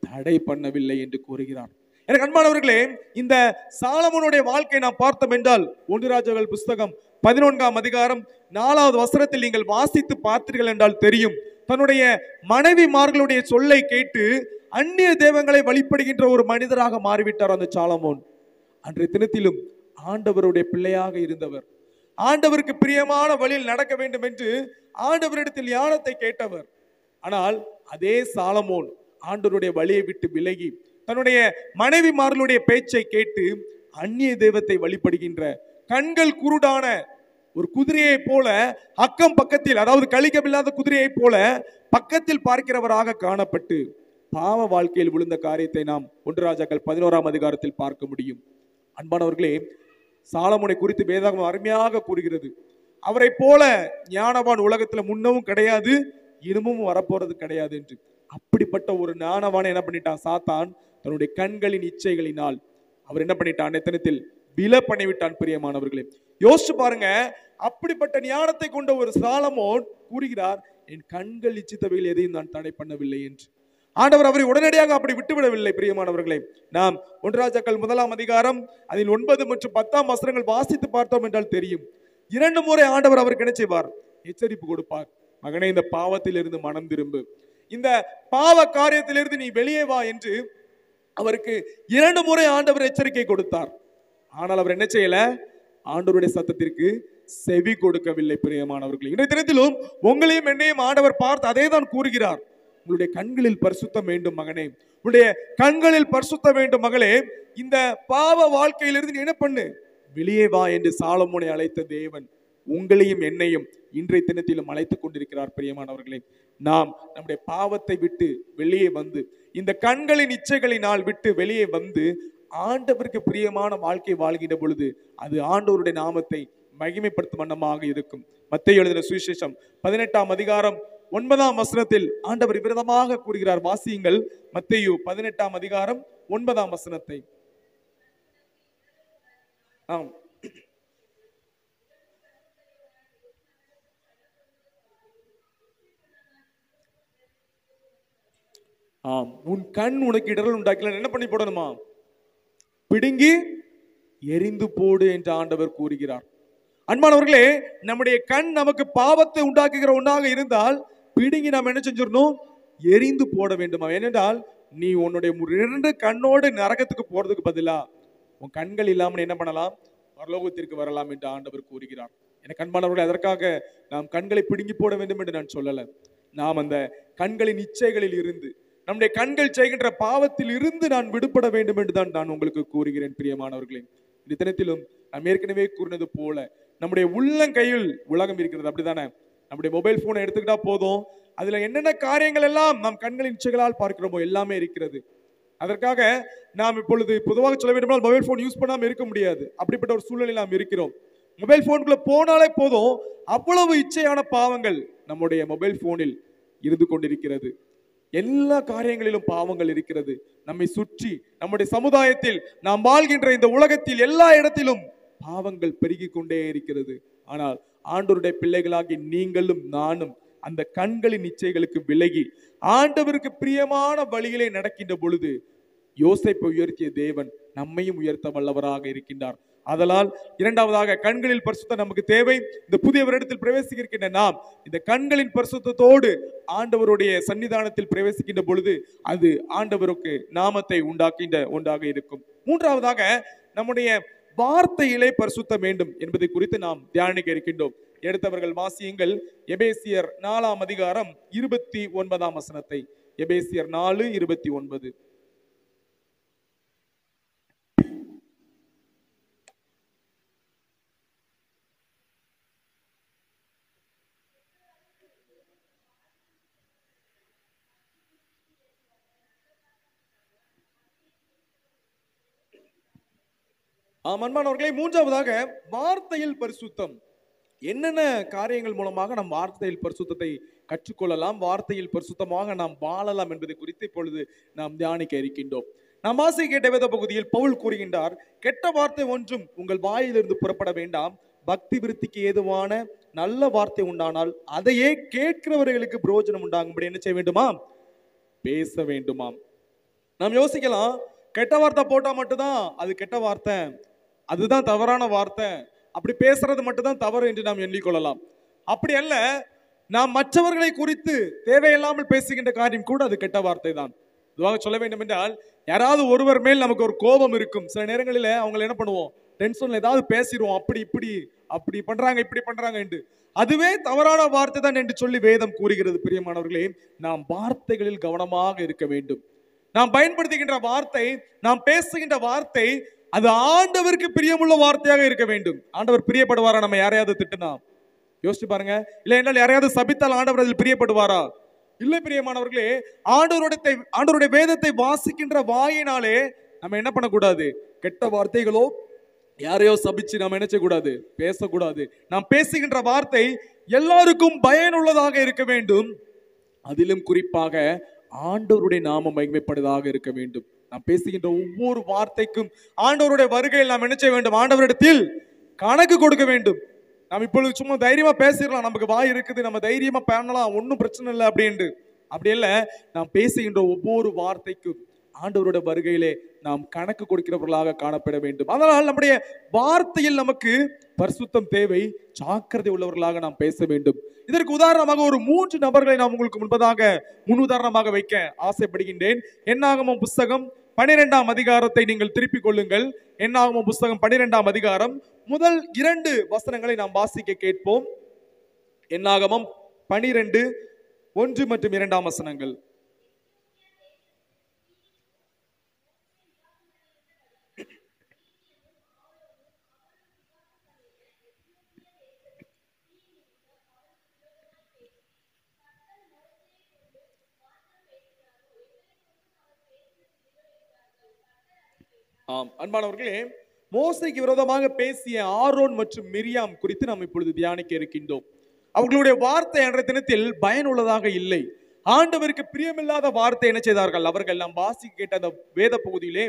தடை பண்ணவில்லை என்று கூறுகிறார். எனக்கு அன்பானவர்களே, இந்த சாலமோனுடைய வாழ்க்கை நாம் பார்த்தோம் என்றால் 1 ராஜாக்கள் புஸ்தகம் 11ஆம் அதிகாரம் 4வது வசனத்தில் நீங்கள் வாசித்து பார்த்தீர்கள் என்றால் தெரியும். தன்னுடைய மனைவிமார்களுடைய சொல்லை கேட்டு அந்நிய தெய்வங்களை வழிபடுகின்ற ஒரு மனிதராக மாறிவிட்டார் அந்த சாலமோன். அன்றைய தினத்திலும் ஆண்டவருடைய பிள்ளையாக இருந்தவர், ஆண்டவருக்கு பிரியமான வழியில் நடக்க வேண்டும் என்று ஆண்டவரிடத்தில் ஞானத்தை கேட்டவர். ஆனால் அதே சாலமோன் ஆண்டவருடைய வழியை விட்டு விலகி தன்னுடைய மனைவிமார்களுடைய பேச்சை கேட்டு அந்நிய தெய்வத்தை வழிபடுகின்ற, கண்கள் குருடான ஒரு குதிரையை போல அக்கம் பக்கத்தில், அதாவது கழிக்கமில்லாத குதிரையை போல பக்கத்தில் பார்க்கிறவராக காணப்பட்டு பாவ வாழ்க்கையில் விழுந்த காரியத்தை நாம் 1 ராஜாக்கள் 11ஆம் அதிகாரத்தில் பார்க்க முடியும். அன்பானவர்களே, சாலமோனை குறித்து வேதாகமம் அருமையாக கூறுகிறது. அவரை போல ஞானவான் உலகத்துல முன்னமும் கிடையாது, இனிமும் வரப்போறது கிடையாது என்று. அப்படிப்பட்ட ஒரு ஞானவானை என்ன பண்ணிட்டான் சாத்தான், தன்னுடைய கண்களின் இச்சைகளினால் அவர் என்ன பண்ணிட்டான், எத்தனத்தில் வில பண்ணிவிட்டான். பிரியமானவர்களே, யோசிச்சு பாருங்க. அப்படிப்பட்ட ஞானத்தை கொண்ட ஒரு சாலமோன் கூறுகிறார், என் கண்கள் இச்சித்தவைகள் எதையும் நான் தடை பண்ணவில்லை என்று. ஆண்டவர் அவரை உடனடியாக அப்படி விட்டுவிடவில்லை. பிரியமானவர்களே, நாம் 1 ராஜாக்கள் 1ஆம் அதிகாரம் அதில் 9 மற்றும் 10ஆம் வசனங்கள் வாசித்து பார்த்தோம் என்றால் தெரியும். 2 முறை ஆண்டவர் அவருக்கு என்ன செய்வார், எச்சரிப்பு கொடுப்பார். மகனே, இந்த பாவத்தில் இருந்து மனம் திரும்பு, இந்த பாவ காரியத்திலிருந்து நீ வெளியே வா என்று அவருக்கு 2 முறை ஆண்டவர் எச்சரிக்கை கொடுத்தார். ஆனால் அவர் என்ன செய்யல, ஆண்டவருடைய சத்தத்திற்கு செவி கொடுக்கவில்லை. பிரியமானவர்களே, இன்றைய தினத்திலும் உங்களையும் என்னையும் ஆண்டவர் பார்த்து அதே தான் கூறுகிறார். உங்களுடைய கண்களில் பரிசுத்தம் வேண்டும் மகனே, உங்களுடைய கண்களில் பரிசுத்தம் வேண்டும் மகளே. இந்த பாவ வாழ்க்கையிலிருந்து நீ என்ன பண்ணு, வெளியே வா என்று சாலமோனை அழைத்த தேவன் உங்களையும் என்னையும் இன்றைய தினத்திலும் அழைத்துக் கொண்டிருக்கிறார். பிரியமானவர்களே, நாம் நம்முடைய பாவத்தை விட்டு வெளியே வந்து இந்த கண்களின் இச்சைகளினால் விட்டு வெளியே வந்து ஆண்டவருக்கு பிரியமான வாழ்க்கை வாழ்கின்ற பொழுது அது ஆண்டவருடைய நாமத்தை மகிமைப்படுத்தும் வண்ணமாக இருக்கும். மத்தேயு எழுதின சுவிசேஷம் 18ஆம் அதிகாரம் 9ஆம் வசனத்தில் ஆண்டவர் விரதமாக கூறுகிறார். வாசியுங்கள், மத்தேயு 18ஆம் அதிகாரம் 9ஆம் வசனத்தை. உன் கண் உனக்கு இடரல் உண்டாக்கல, என்ன பண்ணி போடணுமா, பிடுங்கி எரிந்து போடு என்று ஆண்டவர் கூறுகிறார். அன்பானவர்களே, நம்முடைய கண் நமக்கு பாவத்தை உண்டாக்குகிற ஒன்றாக இருந்தால் பிடுங்கி நாம் என்ன செஞ்சிடணும், எரிந்து போட வேண்டுமா. ஏனென்றால் நீ உன்னுடைய 2 கண்ணோடு நரகத்துக்கு போறதுக்கு பதிலா உன் கண்கள் இல்லாமல் என்ன பண்ணலாம், பரலோகத்திற்கு வரலாம் என்று ஆண்டவர் கூறுகிறார். எனக்கு அன்பானவர்களே, அதற்காக நாம் கண்களை பிடுங்கி போட வேண்டும் என்று நான் சொல்லல. நாம் அந்த கண்களின் இச்சைகளில் இருந்து, நம்முடைய கண்கள் செய்கின்ற பாவத்தில் இருந்து நான் விடுபட வேண்டும் என்று தான் நான் உங்களுக்கு கூறுகிறேன். பிரியமானவர்களே, இந்த தினத்திலும் நாம் ஏற்கனவே கூறினது போல நம்முடைய உள்ளங்கையில் உலகம் இருக்கிறது, அப்படித்தானே? நம்முடைய மொபைல் போனை எடுத்துக்கிட்டா போதும், அதுல என்னென்ன காரியங்கள் எல்லாம் நாம் கண்களின் இச்சைகளால் பார்க்கிறோமோ எல்லாமே இருக்கிறது. அதற்காக நாம் இப்பொழுது பொதுவாக சொல்ல வேண்டுமானால் மொபைல் போன் யூஸ் பண்ணாமல் இருக்க முடியாது. அப்படிப்பட்ட ஒரு சூழ்நிலையில் நாம் இருக்கிறோம். மொபைல் போனுக்குள்ள போனாலே போதும், அவ்வளவு இச்சையான பாவங்கள் நம்முடைய மொபைல் போனில் இருந்து கொண்டிருக்கிறது. எல்லா காரியங்களிலும் பாவங்கள் இருக்கிறது. நம்மை சுற்றி, நம்முடைய சமுதாயத்தில், நாம் வாழ்கின்ற இந்த உலகத்தில் எல்லா இடத்திலும் பாவங்கள் பெருகி கொண்டே இருக்கிறது. ஆனால் ஆண்டவருடைய பிள்ளைகளாகி நீங்களும் நானும் அந்த கண்களின் இச்சைகளுக்கு விலகி ஆண்டவருக்கு பிரியமான வழியிலே நடக்கின்ற பொழுது யோசேப்பை உயர்த்திய தேவன் நம்மையும் உயர்த்த வல்லவராக இருக்கின்றார். அதனால் இரண்டாவதாக கண்களில் பரிசுத்தம் நமக்கு தேவை. இந்த புதிய வருடத்தில் பிரவேசிக்கின்ற நாம் இந்த கண்களின் பரிசுத்தத்தோடு ஆண்டவருடைய சன்னிதானத்தில் பிரவேசிக்கின்ற பொழுது அது ஆண்டவருக்கு நாமத்தை உண்டாக்கின்ற ஒன்றாக இருக்கும். மூன்றாவதாக நம்முடைய வார்த்தையிலே பரிசுத்தம் வேண்டும் என்பதை குறித்து நாம் தியானிக்க இருக்கின்றோம். எடுத்தவர்கள் வாசியுங்கள், எபேசியர் 4ஆம் அதிகாரம் 29ஆம் வசனத்தை. எபேசியர் 4:29. அன்பானவர்களே, மூன்றாவதாக வார்த்தையில் பரிசுத்தம். என்னென்ன காரியங்கள் மூலமாக நம் வார்த்தையில் பரிசுத்தத்தை கற்றுக்கொள்ளலாம், வார்த்தையில் பரிசுத்தமாக நாம் வாழலாம் என்பதை குறித்து இப்பொழுது நாம் தியானிக்க இருக்கின்றோம். நாம் வாசி கேட்ட வேத பகுதியில் பவுல் கூறுகின்றார், கெட்ட வார்த்தை ஒன்றும் உங்கள் வாயிலிருந்து புறப்பட வேண்டாம், பக்தி விருத்திக்கு ஏதுவான நல்ல வார்த்தை உண்டானால் அதையே கேட்கிறவர்களுக்கு பிரயோஜனம் உண்டாகும்படி என்ன செய்ய வேண்டுமாம், பேச வேண்டுமாம். நாம் யோசிக்கலாம், கெட்ட வார்த்தை போட்டா மட்டும்தான் அது கெட்ட வார்த்தை, அதுதான் தவறான வார்த்தை, அப்படி பேசுறது மட்டும்தான் தவறு என்று நாம் எண்ணிக்கொள்ளலாம். அப்படி அல்ல, நாம் மற்றவர்களை குறித்து தேவையில்லாமல் பேசுகின்ற காரியம் கூட அது கெட்ட வார்த்தை தான். இதுவாக சொல்ல வேண்டும் என்றால், யாராவது ஒருவர் மேல் நமக்கு ஒரு கோபம் இருக்கும். சில நேரங்களில் அவங்களை என்ன பண்ணுவோம், டென்ஷன்ல ஏதாவது பேசிடுவோம், அப்படி பண்றாங்க இப்படி பண்றாங்க என்று. அதுவே தவறான வார்த்தை தான் என்று சொல்லி வேதம் கூறுகிறது. பிரியமானவர்களே, நாம் வார்த்தைகளில் கவனமாக இருக்க வேண்டும். நாம் பயன்படுத்துகின்ற வார்த்தை, நாம் பேசுகின்ற வார்த்தை அது ஆண்டவருக்கு பிரியமுள்ள வார்த்தையாக இருக்க வேண்டும். ஆண்டவர் பிரியப்படுவாரா நம்ம யாரையாவது திட்டுனா? யோசிச்சு பாருங்க. இல்லை என்றால் யாரையாவது சபித்தால் ஆண்டவர் அதில் பிரியப்படுவாரா? இல்லை. பிரியமானவர்களே, ஆண்டவருடைய வேதத்தை வாசிக்கின்ற வாயினாலே நம்ம என்ன பண்ணக்கூடாது, கெட்ட வார்த்தைகளோ யாரையோ சபிச்சு நாம் என்ன செய்யக்கூடாது, பேசக்கூடாது. நாம் பேசுகின்ற வார்த்தை எல்லாருக்கும் பயனுள்ளதாக இருக்க வேண்டும். அதிலும் குறிப்பாக ஆண்டவருடைய நாமம் மகிமைப்படுவதாக இருக்க வேண்டும். நாம் பேசுகின்ற ஒவ்வொரு வார்த்தைக்கும் ஆண்டவருடைய வருகையில் நாம் என்ன செய்ய வேண்டும், ஆண்டவரிடத்தில் கணக்கு கொடுக்க வேண்டும். நாம் இப்பொழுது சும்மா தைரியமா பேசிடலாம், நமக்கு வாய் இருக்குது, நம்ம தைரியமா பண்ணலாம், ஒன்றும் பிரச்சனை இல்லை அப்படின்ட்டு. அப்படி இல்லை, நாம் பேசுகின்ற ஒவ்வொரு வார்த்தைக்கும் ஆண்டவருடைய வருகையிலே நாம் கணக்கு கொடுக்கிறவர்களாக காணப்பட வேண்டும். அதனால் நம்முடைய வார்த்தையில் நமக்கு பரிசுத்தம் தேவை, ஜாக்கிரதை உள்ளவர்களாக நாம் பேச வேண்டும். இதற்கு உதாரணமாக ஒரு 3 நபர்களை நாம் உங்களுக்கு முன்பதாக முன் உதாரணமாக வைக்க ஆசைப்படுகின்றேன். என்னாகமம் புஸ்தகம் 12ஆம் அதிகாரத்தை நீங்கள் திருப்பிக் கொள்ளுங்கள். என்னாகமம் புஸ்தகம் 12ஆம் அதிகாரம் முதல் 2 வசனங்களை நாம் வாசிக்க கேட்போம். என்னாகமம் 12 1 மற்றும் 2 வசனங்கள். அன்பானவர்களே, மோசேக்கு விரோதமாக பேசிய ஆரோன் மற்றும் மிரியாம் குறித்து நாம் இப்பொழுது தியானிக்க இருக்கின்றோம். அவர்களுடைய வார்த்தை அன்றைய தினத்தில் பயனுள்ளதாக இல்லை. ஆண்டவருக்கு பிரியமில்லாத வார்த்தை என்ன செய்தார்கள்? அவர்கள் நாம் வாசிக்க கேட்ட அந்த வேத பகுதியிலே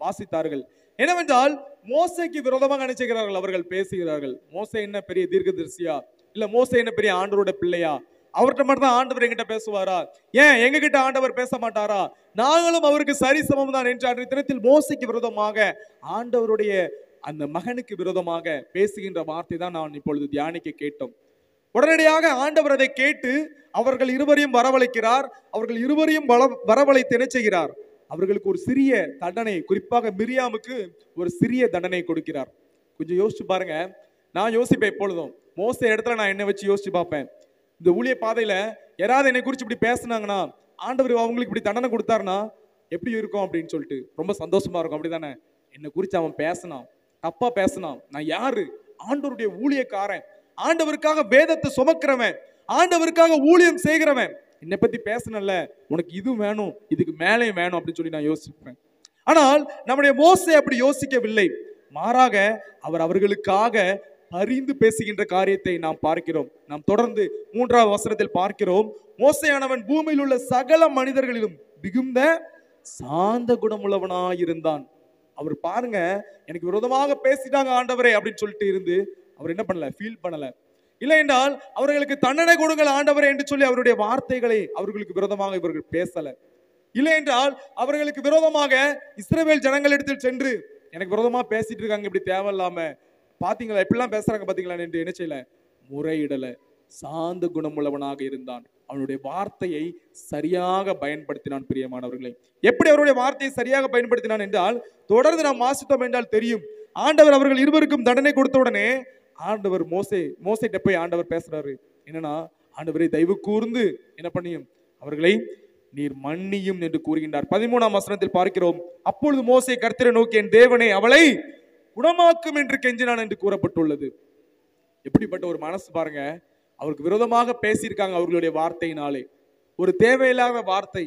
வாசித்தார்கள். என்னவென்றால், மோசேக்கு விரோதமாக என்ன செய்கிறார்கள்? அவர்கள் பேசுகிறார்கள். மோசே என்ன பெரிய தீர்க்கதரிசியா? இல்ல மோசே என்ன பெரிய ஆண்டவரோட பிள்ளையா? அவர்கிட்ட மட்டும் தான் ஆண்டவர் எங்கிட்ட பேசுவாரா? ஏன் எங்க கிட்ட ஆண்டவர் பேச மாட்டாரா? நாங்களும் அவருக்கு சரி சமம் தான் என்று அன்றைய தினத்தில் மோசேக்கு விரோதமாக, ஆண்டவருடைய அந்த மகனுக்கு விரோதமாக பேசுகின்ற வார்த்தை தான் நான் இப்பொழுது தியானிக்க கேட்டோம். உடனடியாக ஆண்டவர் அதை கேட்டு அவர்கள் இருவரையும் வரவழைக்கிறார். அவர்கள் இருவரையும் வரவழைத்து என்ன செய்கிறார்? அவர்களுக்கு ஒரு சிறிய தண்டனை, குறிப்பாக மிரியாமுக்கு ஒரு சிறிய தண்டனை கொடுக்கிறார். கொஞ்சம் யோசிச்சு பாருங்க. நான் யோசிப்பேன் எப்பொழுதும், மோசே இடத்துல நான் என்ன வச்சு யோசிச்சு பார்ப்பேன். இந்த ஊழிய பாதையில யாராவது என்னை குறிச்சு இப்படி பேசினாங்கன்னா, ஆண்டவர் அவங்களுக்கு இப்படி தண்டனை கொடுத்தாருன்னா எப்படி இருக்கும் அப்படின்னு சொல்லிட்டு ரொம்ப சந்தோஷமா இருக்கும். அப்படிதானே? என்னை குறிச்சு அவன் பேசினான், தப்பா பேசினான், நான் யாரு? ஆண்டவருடைய ஊழியக்காரன், ஆண்டவருக்காக வேதத்தை சுமக்கிறவன், ஆண்டவருக்காக ஊழியம் செய்கிறவன், என்னை பத்தி பேசணும்ல, உனக்கு இது வேணும், இதுக்கு மேலே வேணும் அப்படின்னு சொல்லி நான் யோசிப்பேன். ஆனால் நம்முடைய மோசே அப்படி யோசிக்கவில்லை. மாறாக அவர் அவர்களுக்காக பரிந்து பேசுகின்ற காரியத்தை நாம் பார்க்கிறோம். நாம் தொடர்ந்து 3ஆவது வசனத்தில் பார்க்கிறோம். மோசேயானவன் பூமியில் உள்ள சகல மனிதர்களிலும் மிகுந்த சாந்த குணமுள்ளவனாயிருந்தான். அவர் பாருங்க, எனக்கு விரோதமாக பேசிட்டாங்க ஆண்டவரே அப்படின்னு சொல்லிட்டு இருந்து அவர் என்ன பண்ணல? ஃபீல் பண்ணல. இல்லை என்றால் அவர்களுக்கு தண்டனை கொடுங்கள் ஆண்டவரே என்று சொல்லி அவருடைய வார்த்தைகளை அவர்களுக்கு விரோதமாக இவர்கள் பேசல. இல்லை என்றால் அவர்களுக்கு விரோதமாக இஸ்ரவேல் ஜனங்களிடத்தில் சென்று எனக்கு விரோதமா பேசிட்டு இருக்காங்க, இப்படி தேவையில்லாம பாத்தீங்களா, எப்படிலாம் பேசுறாங்க பாத்தீங்களா என்று என்ன செய்யல? முறையிடல. சாந்த குணமுள்ளவனாக இருந்தான். அவனுடைய வார்த்தையை சரியாக பயன்படுத்தினான். பிரியமானவர்களே, எப்படி அவருடைய வார்த்தையை சரியாக பயன்படுத்தினான் என்றால், தொடர்ந்து நாம் வாசித்தோம் என்றால் தெரியும். ஆண்டவர் அவர்கள் இருவருக்கும் தண்டனை கொடுத்த உடனே ஆண்டவர் மோசேட்ட போய் ஆண்டவர் பேசுறாரு. என்னன்னா, ஆண்டவரை தயவு கூர்ந்து என்ன பண்ணியும் அவர்களை நீர் மன்னியும் என்று கூறுகின்றார். 13ஆம் வசனத்தில் பார்க்கிறோம். அப்பொழுது மோசே கர்த்தரை நோக்கி, என் தேவனே அவளை குணமாக்கும் என்று கெஞ்சினான் என்று கூறப்பட்டுள்ளது. எப்படிப்பட்ட ஒரு மனசு பாருங்க. அவருக்கு விரோதமாக பேசியிருக்காங்க. அவர்களுடைய வார்த்தையினாலே ஒரு தேவையில்லாத வார்த்தை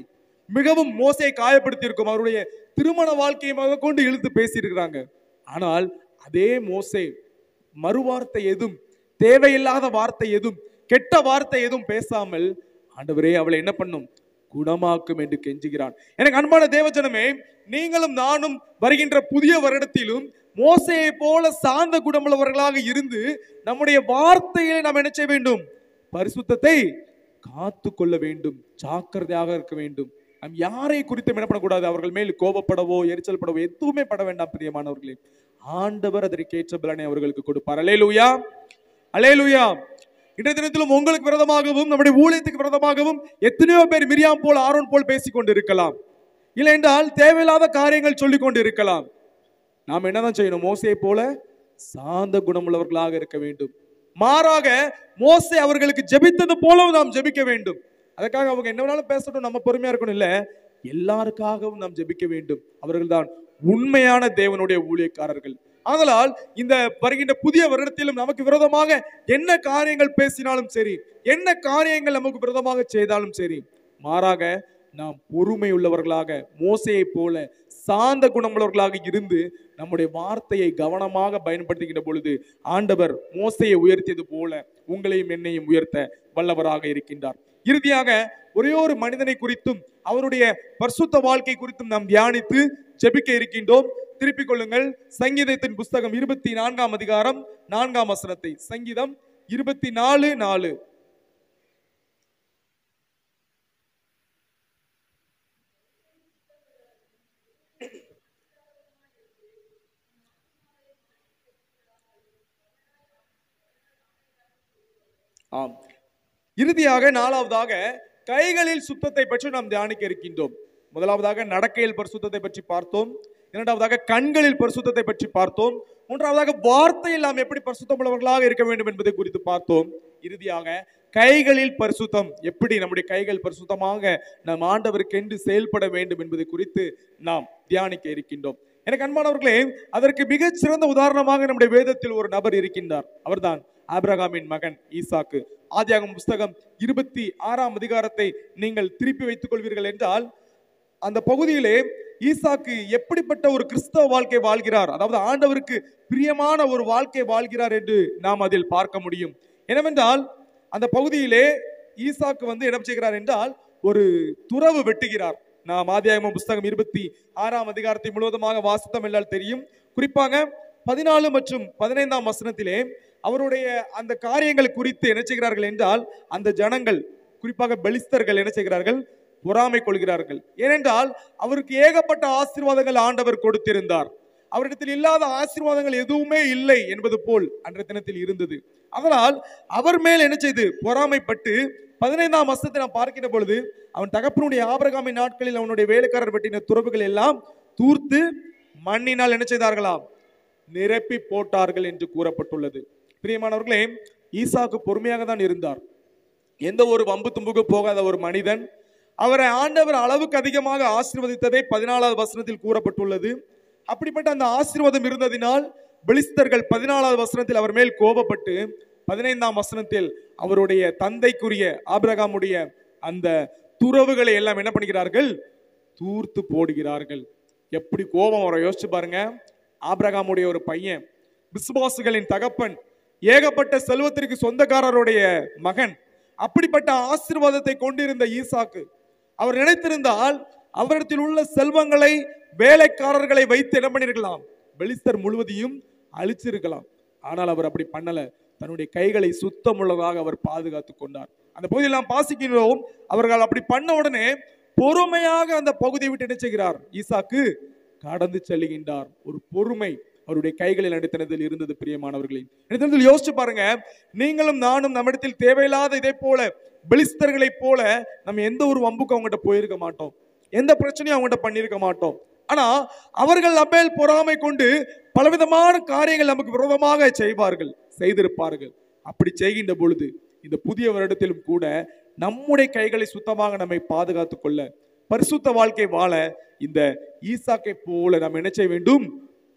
மிகவும் மோசையை காயப்படுத்தி இருக்கும். அவருடைய திருமண வாழ்க்கையை கொண்டு இழுத்து பேசியிருக்கிறாங்க. ஆனால் அதே மோசே மறுவார்த்தை எதுவும், தேவையில்லாத வார்த்தை எதுவும், கெட்ட வார்த்தை எதுவும் பேசாமல் ஆண்டவரே அவளை என்ன பண்ணும்? குணமாக்கும் என்று கெஞ்சுகிறான். எனக்கு அன்பான தேவஜனமே, நீங்களும் நானும் வருகின்ற புதிய வருடத்திலும் மோசேயை போல சாந்த குணமுள்ளவர்களாக இருந்து நம்முடைய வார்த்தையை நாம் என்ன செய்ய வேண்டும்? பரிசுத்தத்தை காத்து கொள்ள வேண்டும். ஜாக்கிரதையாக இருக்க வேண்டும். நாம் யாரை குறித்தும் என்ன பண்ணக்கூடாது? அவர்கள் மேல் கோபப்படவோ எரிச்சல் படவோ எதுவுமே பட வேண்டாம். பிரியமானவர்களே, ஆண்டவர் அதற்கேற்ற பலனை அவர்களுக்கு கொடுப்பார். அல்லேலூயா, அல்லேலூயா. இன்றைய தினத்திலும் உங்களுக்கு விரோதமாகவும் நம்முடைய ஊழியத்துக்கு விரோதமாகவும் எத்தனையோ பேர் மிரியாம் போல் ஆரோன் போல் பேசிக் கொண்டு இருக்கலாம். இல்லை என்றால் தேவையில்லாத காரியங்கள் சொல்லிக் கொண்டு இருக்கலாம். நாம் என்னதான் செய்யணும்? மோசே போல சாந்த குணமுள்ளவர்களாக இருக்க வேண்டும். மாறாக மோசே அவர்களுக்கு ஜெபித்தது போலவும் நாம் ஜெபிக்க வேண்டும். அதுக்காக அவங்க என்ன வேணாலும் பேசட்டும், நம்ம பொறுமையா இருக்கணும் இல்ல, எல்லாருக்காகவும் நாம் ஜெபிக்க வேண்டும். அவர்கள் தான் உண்மையான தேவனுடைய ஊழியக்காரர்கள். ஆதலால் இந்த வருகின்ற புதிய வருடத்திலும் நமக்கு விரோதமாக என்ன காரியங்கள் பேசினாலும் சரி, என்ன காரியங்கள் நமக்கு விரோதமாக செய்தாலும் சரி, மாறாக நாம் பொறுமை உள்ளவர்களாக மோசேயை போல சாந்த குணமுள்ளவர்களாக இருந்து நம்முடைய வார்த்தையை கவனமாக பயன்படுத்துகின்ற பொழுது ஆண்டவர் மோசேயை உயர்த்தியது போல உங்களையும் என்னையும் உயர்த்த வல்லவராக இருக்கின்றார். இறுதியாக ஒரே ஒரு மனிதனை குறித்தும் அவருடைய பரிசுத்த வாழ்க்கை குறித்தும் நாம் தியானித்து ஜெபிக்க இருக்கின்றோம். திருப்பிக் கொள்ளுங்கள். சங்கீதத்தின் புஸ்தகம் 24ஆம் அதிகாரம் 4ஆம் வசனத்தை. சங்கீதம் 24:4. இறுதியாக 4வதாக கைகளில் சுத்தத்தை பற்றி நாம் தியானிக்க இருக்கின்றோம். முதலாவதாக நடக்கையில் பரிசுத்தத்தை பற்றி பார்த்தோம். இரண்டாவதாக கண்களில் பரிசுத்தத்தை பற்றி பார்த்தோம். மூன்றாவதாக வார்த்தையில் நாம் எப்படி பரிசுத்தம் உள்ளவர்களாக இருக்க வேண்டும் என்பதை குறித்து பார்த்தோம். இறுதியாக கைகளில் பரிசுத்தம், எப்படி நம்முடைய கைகள் பரிசுத்தமாக நம் ஆண்டவருக்கென்று செயல்பட வேண்டும் என்பதை குறித்து நாம் தியானிக்க இருக்கின்றோம். எனக்கு அன்பானவர்களே, அதற்கு மிகச் சிறந்த உதாரணமாக நம்முடைய வேதத்தில் ஒரு நபர் இருக்கின்றார். அவர்தான் ஆபிரகாமின் மகன் ஈசாக்கு. ஆதியாகமம் புஸ்தகம் 26ஆம் அதிகாரத்தை நீங்கள் திருப்பி வைத்துக் கொள்வீர்கள் என்றால், அந்த பகுதியிலே ஈசாக்கு எப்படிப்பட்ட ஒரு கிறிஸ்தவ வாழ்க்கை வாழ்கிறார், அதாவது ஆண்டவருக்கு பிரியமான ஒரு வாழ்க்கை வாழ்கிறார் என்று நாம் அதில் பார்க்க முடியும். என்னவென்றால், அந்த பகுதியிலே ஈசாக்கு என்ன செய்கிறார் என்றால், ஒரு துறவு வெட்டுகிறார். நாம் ஆதியாகமம் புஸ்தகம் 26ஆம் அதிகாரத்தை முழுவதுமாக வாசித்தோம் என்றால் தெரியும். குறிப்பாக 14 மற்றும் 15ஆம் வசனத்திலே அவருடைய அந்த காரியங்கள் குறித்து என்ன செய்கிறார்கள் என்றால், அந்த ஜனங்கள், குறிப்பாக பெலிஸ்தர்கள் என்ன செய்கிறார்கள், பொறாமை கொள்கிறார்கள். ஏனென்றால் அவருக்கு ஏகப்பட்ட ஆசீர்வாதங்கள் ஆண்டவர் கொடுத்திருந்தார். அவரிடத்தில் இல்லாத ஆசீர்வாதங்கள் எதுவுமே இல்லை என்பது போல் அன்றைய தினத்தில் இருந்தது. அதனால் அவர் மேல் என்ன செய்து பொறாமைப்பட்டு 15ஆம் வசனத்தை நாம் பார்க்கிற பொழுது, அவன் தகப்பனுடைய ஆபிரகாமின் நாட்களில் அவனுடைய வேலைக்காரர் வெட்டின துறவுகள் எல்லாம் தூர்த்து மண்ணினால் என்ன செய்தார்களாம், நிரப்பி போட்டார்கள் என்று கூறப்பட்டுள்ளது. பிரியமானவர்களே, ஈசாக்கு பொறுமையாக தான் இருந்தார். எந்த ஒரு வம்பு தும்புக்கு போகாத ஒரு மனிதன். அவரை ஆண்டவர் அளவுக்கு அதிகமாக ஆசீர்வதித்ததை 14வது வசனத்தில் கூறப்பட்டுள்ளது. அப்படிப்பட்ட அந்த ஆசீர்வாதம் இருந்ததினால் பெலிஸ்தர்கள் 14வது வசனத்தில் அவர் மேல் கோபப்பட்டு 15ஆம் வசனத்தில் அவருடைய தந்தைக்குரிய ஆபிரகாமுடைய அந்த துறவுகளை எல்லாம் என்ன பண்ணுகிறார்கள், தூர்த்து போடுகிறார்கள். எப்படி கோபம் வர யோசிச்சு பாருங்க. ஆபிரகாமுடைய ஒரு பையன், விசுவாசிகளின் தகப்பன், ஏகப்பட்ட செல்வத்திற்கு சொந்தக்காரருடைய மகன், அப்படிப்பட்ட ஆசீர்வாதத்தை கொண்டிருந்த ஈசாக்கு, அவர் நினைத்திருந்தால் அவரிடத்தில் உள்ள செல்வங்களை, வேலைக்காரர்களை வைத்து என்ன பண்ணிருக்கலாம், பெலிஸ்தர் முழுவதையும் அழிச்சிருக்கலாம். ஆனால் அவர் அப்படி பண்ணல. தன்னுடைய கைகளை சுத்தமுள்ளதாக அவர் பாதுகாத்து கொண்டார். அந்த பகுதியில் நாம் வாசிக்கிறோம், அவர்கள் அப்படி பண்ண உடனே பொறுமையாக அந்த பகுதியை விட்டு என்ன செய்கிறார், ஈசாக்கு கடந்து செல்லுகின்றார். ஒரு பொறுமை அவருடைய கைகளில் நடித்தனத்தில் இருந்தது. பிரியமானவர்களின் யோசிச்சு பாருங்க. நீங்களும் நானும் நம்மிடத்தில் தேவையில்லாத இதே போல பெலிஸ்தர்களை போல நம்ம எந்த ஒரு வம்புக்கும் அவங்ககிட்ட போயிருக்க மாட்டோம், எந்த பிரச்சனையும் அவங்ககிட்ட பண்ணியிருக்க மாட்டோம். ஆனா அவர்கள் நம்மேல் பொறாமை கொண்டு பலவிதமான காரியங்கள் நமக்கு விரோதமாக செய்திருப்பார்கள். அப்படி செய்கின்ற பொழுது இந்த புதிய வருடத்திலும் கூட நம்முடைய கைகளை சுத்தமாக நம்மை பாதுகாத்துக் கொள்ள, பரிசுத்த வாழ்க்கை வாழ இந்த ஈசாக்கை போல நாம் என்ன செய்ய வேண்டும்,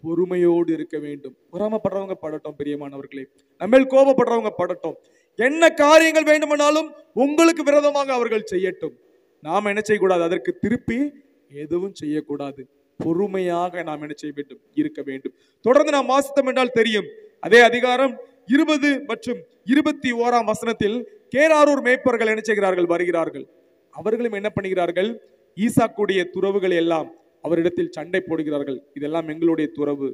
பொறுமையோடு இருக்க வேண்டும். பொறாமப்படுறவங்க படட்டும் பிரியமானவர்களே, நம்மேல் கோபப்படுறவங்க படட்டும், என்ன காரியங்கள் வேண்டுமானாலும் உங்களுக்கு விரோதமாக அவர்கள் செய்யட்டும். நாம் என்ன செய்யக்கூடாது, அதற்கு திருப்பி எதுவும் செய்யக்கூடாது. பொறுமையாக நாம் என்ன செய்ய வேண்டும், இருக்க வேண்டும். தொடர்ந்து நாம் வாசித்தோம் என்றால் தெரியும். அதே அதிகாரம் 20 மற்றும் 21ஆம் வசனத்தில் கேராரூர் மேய்ப்பர்கள் என்ன செய்கிறார்கள், வருகிறார்கள். அவர்களும் என்ன பண்ணுகிறார்கள், ஈசாக்குடைய துறவுகளை எல்லாம் அவரிடத்தில் சண்டை போடுகிறார்கள். இதெல்லாம் எங்களுடைய துறவு,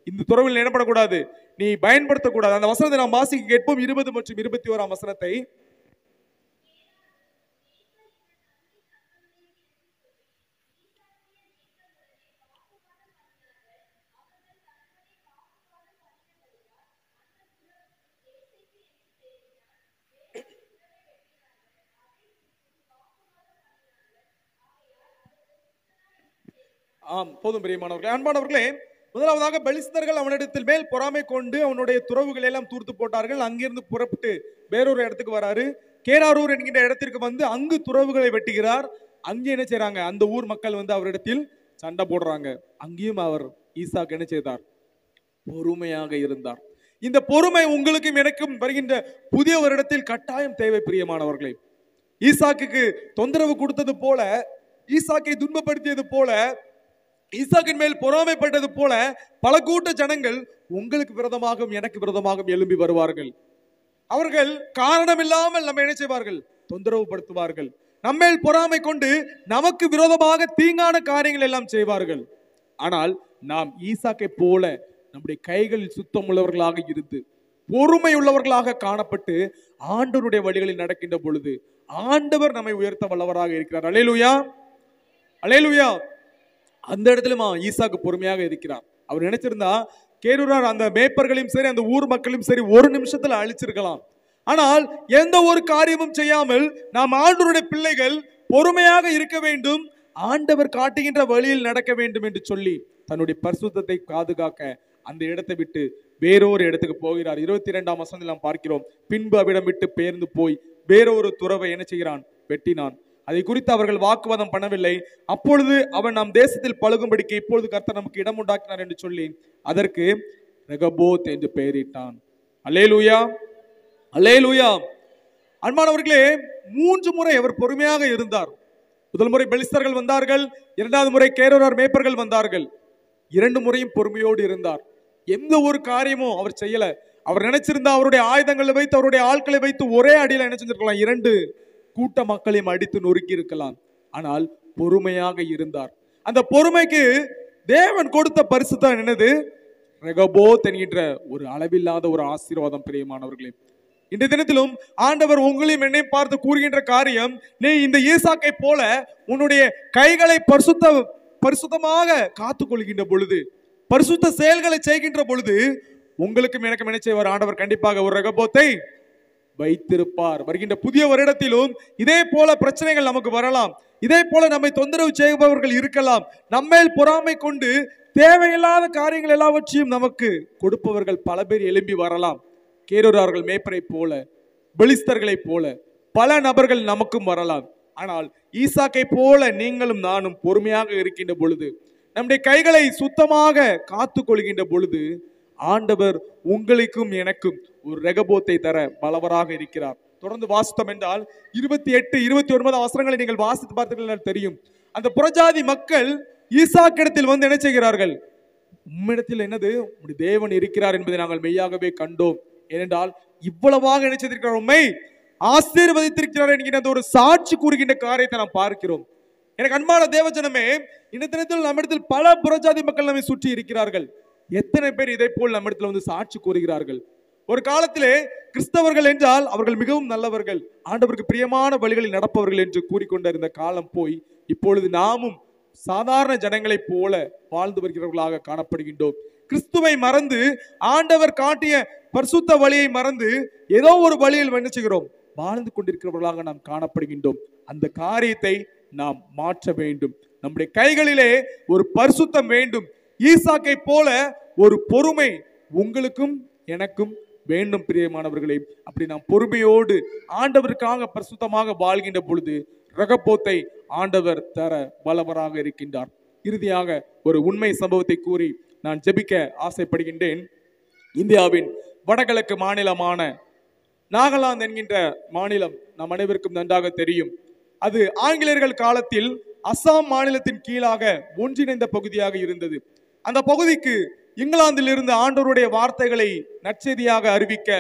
இந்த துறவில் என்ன பண்ணக்கூடாது, நீ பயன்படுத்தக்கூடாது. அந்த வசனத்தை நாம் வாசிக்க கேட்போம். 20 மற்றும் 21ஆம் வசனத்தை. போதும் பிரியமானவர்களே, அன்பானவர்களே, முதலாவதாக பெலிஸ்தர்கள் அவனிடத்தில் மேல் பொறாமை கொண்டு அவனுடைய துறவுகளை எல்லாம் தூர்த்து போட்டார்கள். அங்கிருந்து புறப்பட்டு வேறொரு இடத்துக்கு வராரு. கேராரூர் என்கின்ற இடத்திற்கு வந்து அங்கு துறவுகளை வெட்டுகிறார். அங்கே என்ன செய்யறாங்க, அந்த ஊர் மக்கள் அவரிடத்தில் சண்டை போடுறாங்க. அங்கேயும் அவர் ஈசாக்கு என்ன செய்தார், பொறுமையாக இருந்தார். இந்த பொறுமை உங்களுக்கும் எனக்கும் வருகின்ற புதிய வருடத்தில் கட்டாயம் தேவை பிரியமானவர்களே. ஈசாக்குக்கு தொந்தரவு கொடுத்தது போல, ஈசாக்கை துன்பப்படுத்தியது போல, ஈசாக்கின் மேல் பொறாமைப்பட்டது போல பல கூட்ட ஜனங்கள் உங்களுக்கு விரோதமாகவும் எனக்கு விரோதமாகவும் எழும்பி வருவார்கள். அவர்கள் காரணம் இல்லாமல் நம்ம என்ன செய்வார்கள், தொந்தரவு படுத்துவார்கள். நம்மேல் பொறாமை கொண்டு நமக்கு விரோதமாக தீங்கான காரியங்கள் எல்லாம் செய்வார்கள். ஆனால் நாம் ஈசாக்கை போல நம்முடைய கைகளில் சுத்தம் உள்ளவர்களாக இருந்து பொறுமை உள்ளவர்களாக காணப்பட்டு ஆண்டவருடைய வழிகளில் நடக்கின்ற பொழுது ஆண்டவர் நம்மை உயர்த்த வல்லவராக இருக்கிறார். அல்லேலூயா, அல்லேலூயா. அந்த இடத்துல ஈசாக்கு பொறுமையாக இருக்கிறார். அவர் நினைச்சிருந்தா கேரூரார் அந்த மேய்ப்பர்களையும் சரி அந்த ஊர் மக்களையும் சரி ஒரு நிமிஷத்துல அழிச்சிருக்கலாம். ஆனால் எந்த ஒரு காரியமும் செய்யாமல் நாம் ஆண்டவருடைய பிள்ளைகள் பொறுமையாக இருக்க வேண்டும். ஆண்டவர் காட்டுகின்ற வழியில் நடக்க வேண்டும் என்று சொல்லி தன்னுடைய பரிசுத்தத்தை பாதுகாக்க அந்த இடத்தை விட்டு வேறொரு இடத்துக்கு போகிறார். 22ஆம் வசனத்தில் நாம் பார்க்கிறோம், பின்பு அவ்விடம் விட்டு பெயர்ந்து போய் வேறொரு துறவை என்ன செய்கிறான்? வெட்டினான். அதை குறித்து அவர்கள் வாக்குவாதம் பண்ணவில்லை. அப்பொழுது அவன் நம் தேசத்தில் பழுகும்படிக்கு இப்பொழுது கர்த்தர் நமக்கு இடம் உண்டாக்கினார் என்று சொல்லி அதற்கு ரெகபோத் என்று பெயரிட்டான். அல்லேலூயா, அல்லேலூயா. அன்பானவர்களே, 3 முறை அவர் பொறுமையாக இருந்தார். முதல் முறை பெலிஸ்தர்கள் வந்தார்கள், 2வது முறை கேரோரார் மேய்ப்பர்கள் வந்தார்கள். 2 முறையும் பொறுமையோடு இருந்தார். எந்த ஒரு காரியமும் அவர் செய்யல. அவர் நினைச்சிருந்தா அவருடைய ஆயுதங்களை வைத்து அவருடைய ஆட்களை வைத்து ஒரே அடியில என்ன செஞ்சிருக்கலாம்? 2 கூட்ட மக்களையும் அடித்து நொறுக்கி இருக்கலாம். ஆனால் பொறுமையாக இருந்தார். அந்த பொறுமைக்கு தேவன் கொடுத்த பரிசு தான் என்னது? ரெகபோத் என்கின்ற ஒரு அளவில்லாத ஒரு ஆசீர்வாதம். பிரியமானவர்களே, இந்த தினத்திலும் ஆண்டவர் உங்களையும் என்னை பார்த்து கூறுகின்ற காரியம், நீ இந்த ஈசாக்கை போல உன்னுடைய கைகளை பரிசுத்தமாக காத்துக் கொள்கின்ற பொழுது, பரிசுத்த செயல்களை செய்கின்ற பொழுது, உங்களுக்கும் எனக்கும் என்ன செய்வார்? ஆண்டவர் கண்டிப்பாக ஒரு ரெகபோத்தை வைத்திருப்பார். வருகின்ற புதிய வருடத்திலும் இதே போல பிரச்சனைகள் நமக்கு வரலாம். இதே போல நம்மை தொந்தரவு செய்பவர்கள் இருக்கலாம். நம்மேல் பொறாமை கொண்டு தேவையில்லாத காரியங்கள் எல்லாவற்றையும் நமக்கு கொடுப்பவர்கள் பல பேர் எழும்பி வரலாம். கேரோரார்கள் மேய்ப்பரை போல, பெலிஸ்தர்களை போல பல நபர்கள் நமக்கும் வரலாம். ஆனால் ஈசாக்கை போல நீங்களும் நானும் பொறுமையாக இருக்கின்ற பொழுது, நம்முடைய கைகளை சுத்தமாக காத்து கொள்கின்ற பொழுது, ஆண்டவர் உங்களுக்கும் எனக்கும் ஒரு ரெகபோத்தை தர பலவராக இருக்கிறார். தொடர்ந்து வாசித்தோம் என்றால் 28, 29 வசனங்களை நீங்கள் வாசித்து பார்த்தீர்கள் தெரியும். அந்த புறஜாதி மக்கள் ஈசாக்கிடத்தில் வந்து என்ன செய்கிறார்கள்? உம்மிடத்தில் என்னது? உம்முடைய தேவன் இருக்கிறார் என்பதை நாங்கள் மெய்யாகவே கண்டோம். ஏனென்றால் இவ்வளவாக என்ன செய்திருக்கிறார்? உம்மை ஆசீர்வதித்திருக்கிறார் என்கிற ஒரு சாட்சி கூறுகின்ற காரியத்தை நாம் பார்க்கிறோம். எனக்கு அன்பான தேவஜனமே, இந்த தினத்தில் நம்மிடத்தில் பல புறஜாதி மக்கள் நம்மை சுற்றி இருக்கிறார்கள். எத்தனை பேர் இதை போல் நம்மிடத்தில் வந்து சாட்சி கூறுகிறார்கள்? ஒரு காலத்திலே கிறிஸ்தவர்கள் என்றால் அவர்கள் மிகவும் நல்லவர்கள், ஆண்டவருக்கு பிரியமான வழிகளில் நடப்பவர்கள் என்று கூறிக்கொண்டிருந்த காலம் போய் இப்பொழுது நாமும் சாதாரண ஜனங்களைப் போல வாழ்ந்து வருகிறவர்களாக காணப்படுகின்றோம். கிறிஸ்துவை மறந்து, ஆண்டவர் காட்டிய பரிசுத்த வழியை மறந்து ஏதோ ஒரு வழியில் என்ன செய்கிறோம்? வாழ்ந்து கொண்டிருக்கிறவர்களாக நாம் காணப்படுகின்றோம். அந்த காரியத்தை நாம் மாற்ற வேண்டும். நம்முடைய கைகளிலே ஒரு பரிசுத்தம் வேண்டும். ஈசாக்கை போல ஒரு பொறுமை உங்களுக்கும் எனக்கும் வேண்டும். பிரியமானவர்களே, அப்படி நாம் பொறுமையோடு ஆண்டவருக்காக பரிசுத்தமாக வாழ்கின்ற பொழுது ரெகபோத்தை ஆண்டவர் தர பலவராக இருக்கின்றார். இறுதியாக ஒரு உண்மை சம்பவத்தை கூறி நான் ஜெபிக்க ஆசைப்படுகின்றேன். இந்தியாவின் வடகிழக்கு மாநிலமான நாகாலாந்து என்கின்ற மாநிலம் நம் அனைவருக்கும் நன்றாக தெரியும். அது ஆங்கிலேயர்கள் காலத்தில் அசாம் மாநிலத்தின் கீழாக ஒன்றிணைந்த பகுதியாக இருந்தது. அந்த பகுதிக்கு இங்கிலாந்தில் இருந்து ஆண்டவருடைய வார்த்தைகளை நற்செய்தியாக அறிவிக்க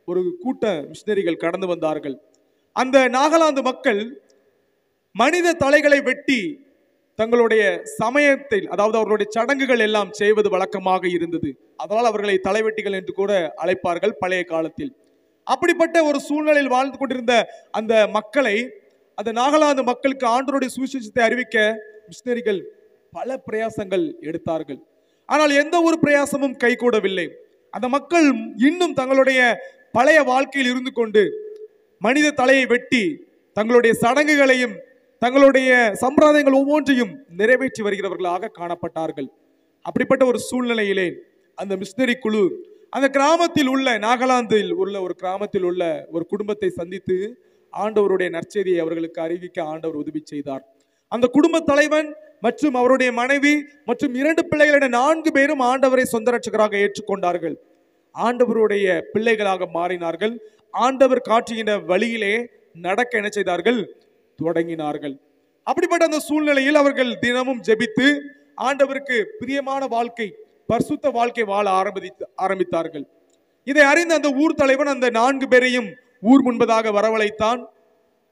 ஒரு கூட்ட மிஷனரிகள் கடந்து வந்தார்கள். அந்த நாகாலாந்து மக்கள் மனித தலைகளை வெட்டி தங்களுடைய சமயத்தில், அதாவது அவர்களுடைய சடங்குகள் எல்லாம் செய்வது வழக்கமாக இருந்தது. அதனால் அவர்களை தலைவெட்டிகள் என்று கூட அழைப்பார்கள் பழைய காலத்தில். அப்படிப்பட்ட ஒரு சூழ்நிலையில் வாழ்ந்து கொண்டிருந்த அந்த மக்களை, அந்த நாகாலாந்து மக்களுக்கு ஆண்டவருடைய சுவிசேஷத்தை அறிவிக்க மிஷனரிகள் பல பிரயாசங்கள் எடுத்தார்கள். ஆனால் எந்த ஒரு பிரயாசமும் கைகூடவில்லை. அந்த மக்கள் இன்னும் தங்களுடைய பழைய வாழ்க்கையில் இருந்து கொண்டு மனித தலையை வெட்டி தங்களுடைய சடங்குகளையும் தங்களுடைய சம்பிரதாயங்கள் ஒவ்வொன்றையும் நிறைவேற்றி வருகிறவர்களாக காணப்பட்டார்கள். அப்படிப்பட்ட ஒரு சூழ்நிலையிலே அந்த மிஷனரி குழு அந்த கிராமத்தில் உள்ள, நாகாலாந்தில் உள்ள ஒரு கிராமத்தில் உள்ள ஒரு குடும்பத்தை சந்தித்து ஆண்டவருடைய நற்செய்தியை அவர்களுக்கு அறிவிக்க ஆண்டவர் உதவி செய்தார். அந்த குடும்ப தலைவன் மற்றும் அவருடைய மனைவி மற்றும் 2 பிள்ளைகளிட 4 பேரும் ஆண்டவரை சொந்த ரட்சகராக ஏற்றுக்கொண்டார்கள். ஆண்டவருடைய பிள்ளைகளாக மாறினார்கள். ஆண்டவர் காட்டுகின்ற வழியிலே நடக்க என்ன செய்தார்கள்? தொடங்கினார்கள். அப்படிப்பட்ட அந்த சூழ்நிலையில் அவர்கள் தினமும் ஜெபித்து ஆண்டவருக்கு பிரியமான வாழ்க்கை, பரிசுத்த வாழ்க்கை வாழ ஆரம்பித்தார்கள். இதை அறிந்த அந்த ஊர் தலைவன் அந்த 4 பேரையும் ஊர் முன்பதாக வரவழைத்தான்.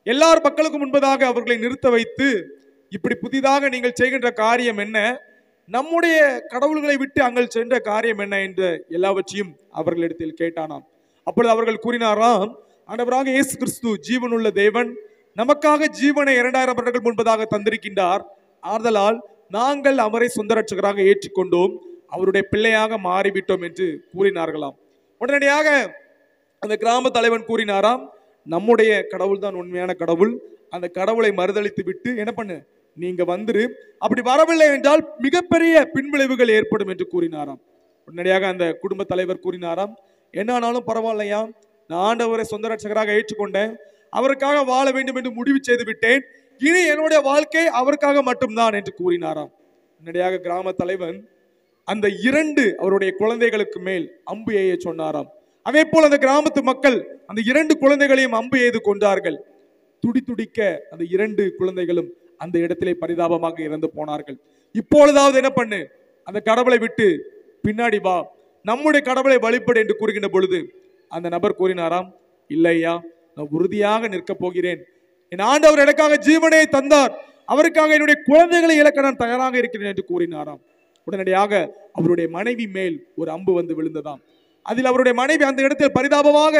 எல்லார் மக்களுக்கும் முன்பதாக அவர்களை நிறுத்த வைத்து, இப்படி புதிதாக நீங்கள் செய்கின்ற காரியம் என்ன, நம்முடைய கடவுள்களை விட்டு அங்கள் சென்ற காரியம் என்ன என்று எல்லாவற்றையும் அவர்களிடத்தில் கேட்டானாம். அப்பொழுது அவர்கள் கூறினாராம், ஆண்டவராக இயேசு கிறிஸ்து ஜீவனுள்ள தேவன், நமக்காக ஜீவனை 2000 வருடங்கள் முன்பதாக தந்திருக்கின்றார். ஆதலால் நாங்கள் அவரை சொந்த ரட்சகராக ஏற்றுக்கொண்டோம், அவருடைய பிள்ளையாக மாறிவிட்டோம் என்று கூறினார்களாம். உடனடியாக அந்த கிராம தலைவன் கூறினாராம், நம்முடைய கடவுள் தான் உண்மையான கடவுள், அந்த கடவுளை மறுதளித்து விட்டு என்ன பண்ணு, நீங்க வந்துரு, அப்படி வரவில்லை என்றால் மிகப்பெரிய பின்விளைவுகள் ஏற்படும் என்று கூறினாராம். உடனடியாக அந்த குடும்ப தலைவர் கூறினாராம், என்ன ஆனாலும் பரவாயில்லையா, நான் ஆண்டவரை சொந்த ரட்சகராக ஏற்றுக்கொண்டேன், அவருக்காக வாழ வேண்டும் என்று முடிவு செய்து விட்டேன், இனி என்னுடைய வாழ்க்கை அவருக்காக மட்டும்தான் என்று கூறினாராம். உடனடியாக கிராம தலைவன் அந்த 2 அவருடைய குழந்தைகளுக்கு மேல் அம்பு எய்ய சொன்னாராம். அதே போல் அந்த கிராமத்து மக்கள் அந்த 2 குழந்தைகளையும் அம்பு எய்து கொண்டார்கள். துடி துடிக்க அந்த 2 குழந்தைகளும் அந்த இடத்திலே பரிதாபமாக இறந்து போனார்கள். இப்பொழுதாவது என்ன பண்ணு, அந்த கடவுளை விட்டு பின்னாடி வா, நம்முடைய கடவுளை வழிபடு என்று கூறுகின்ற பொழுது அந்த நபர் கூறினாராம், இல்லையா, நான் உறுதியாக நிற்க போகிறேன், என் ஆண்டவர் எனக்காக ஜீவனை தந்தார், அவருக்காக என்னுடைய குழந்தைகளை இழக்க நான் தயாராக இருக்கிறேன் என்று கூறினாராம். உடனடியாக அவருடைய மனைவி மேல் ஒரு அம்பு வந்து விழுந்ததாம். அதில் அவருடைய மனைவி அந்த இடத்தில் பரிதாபமாக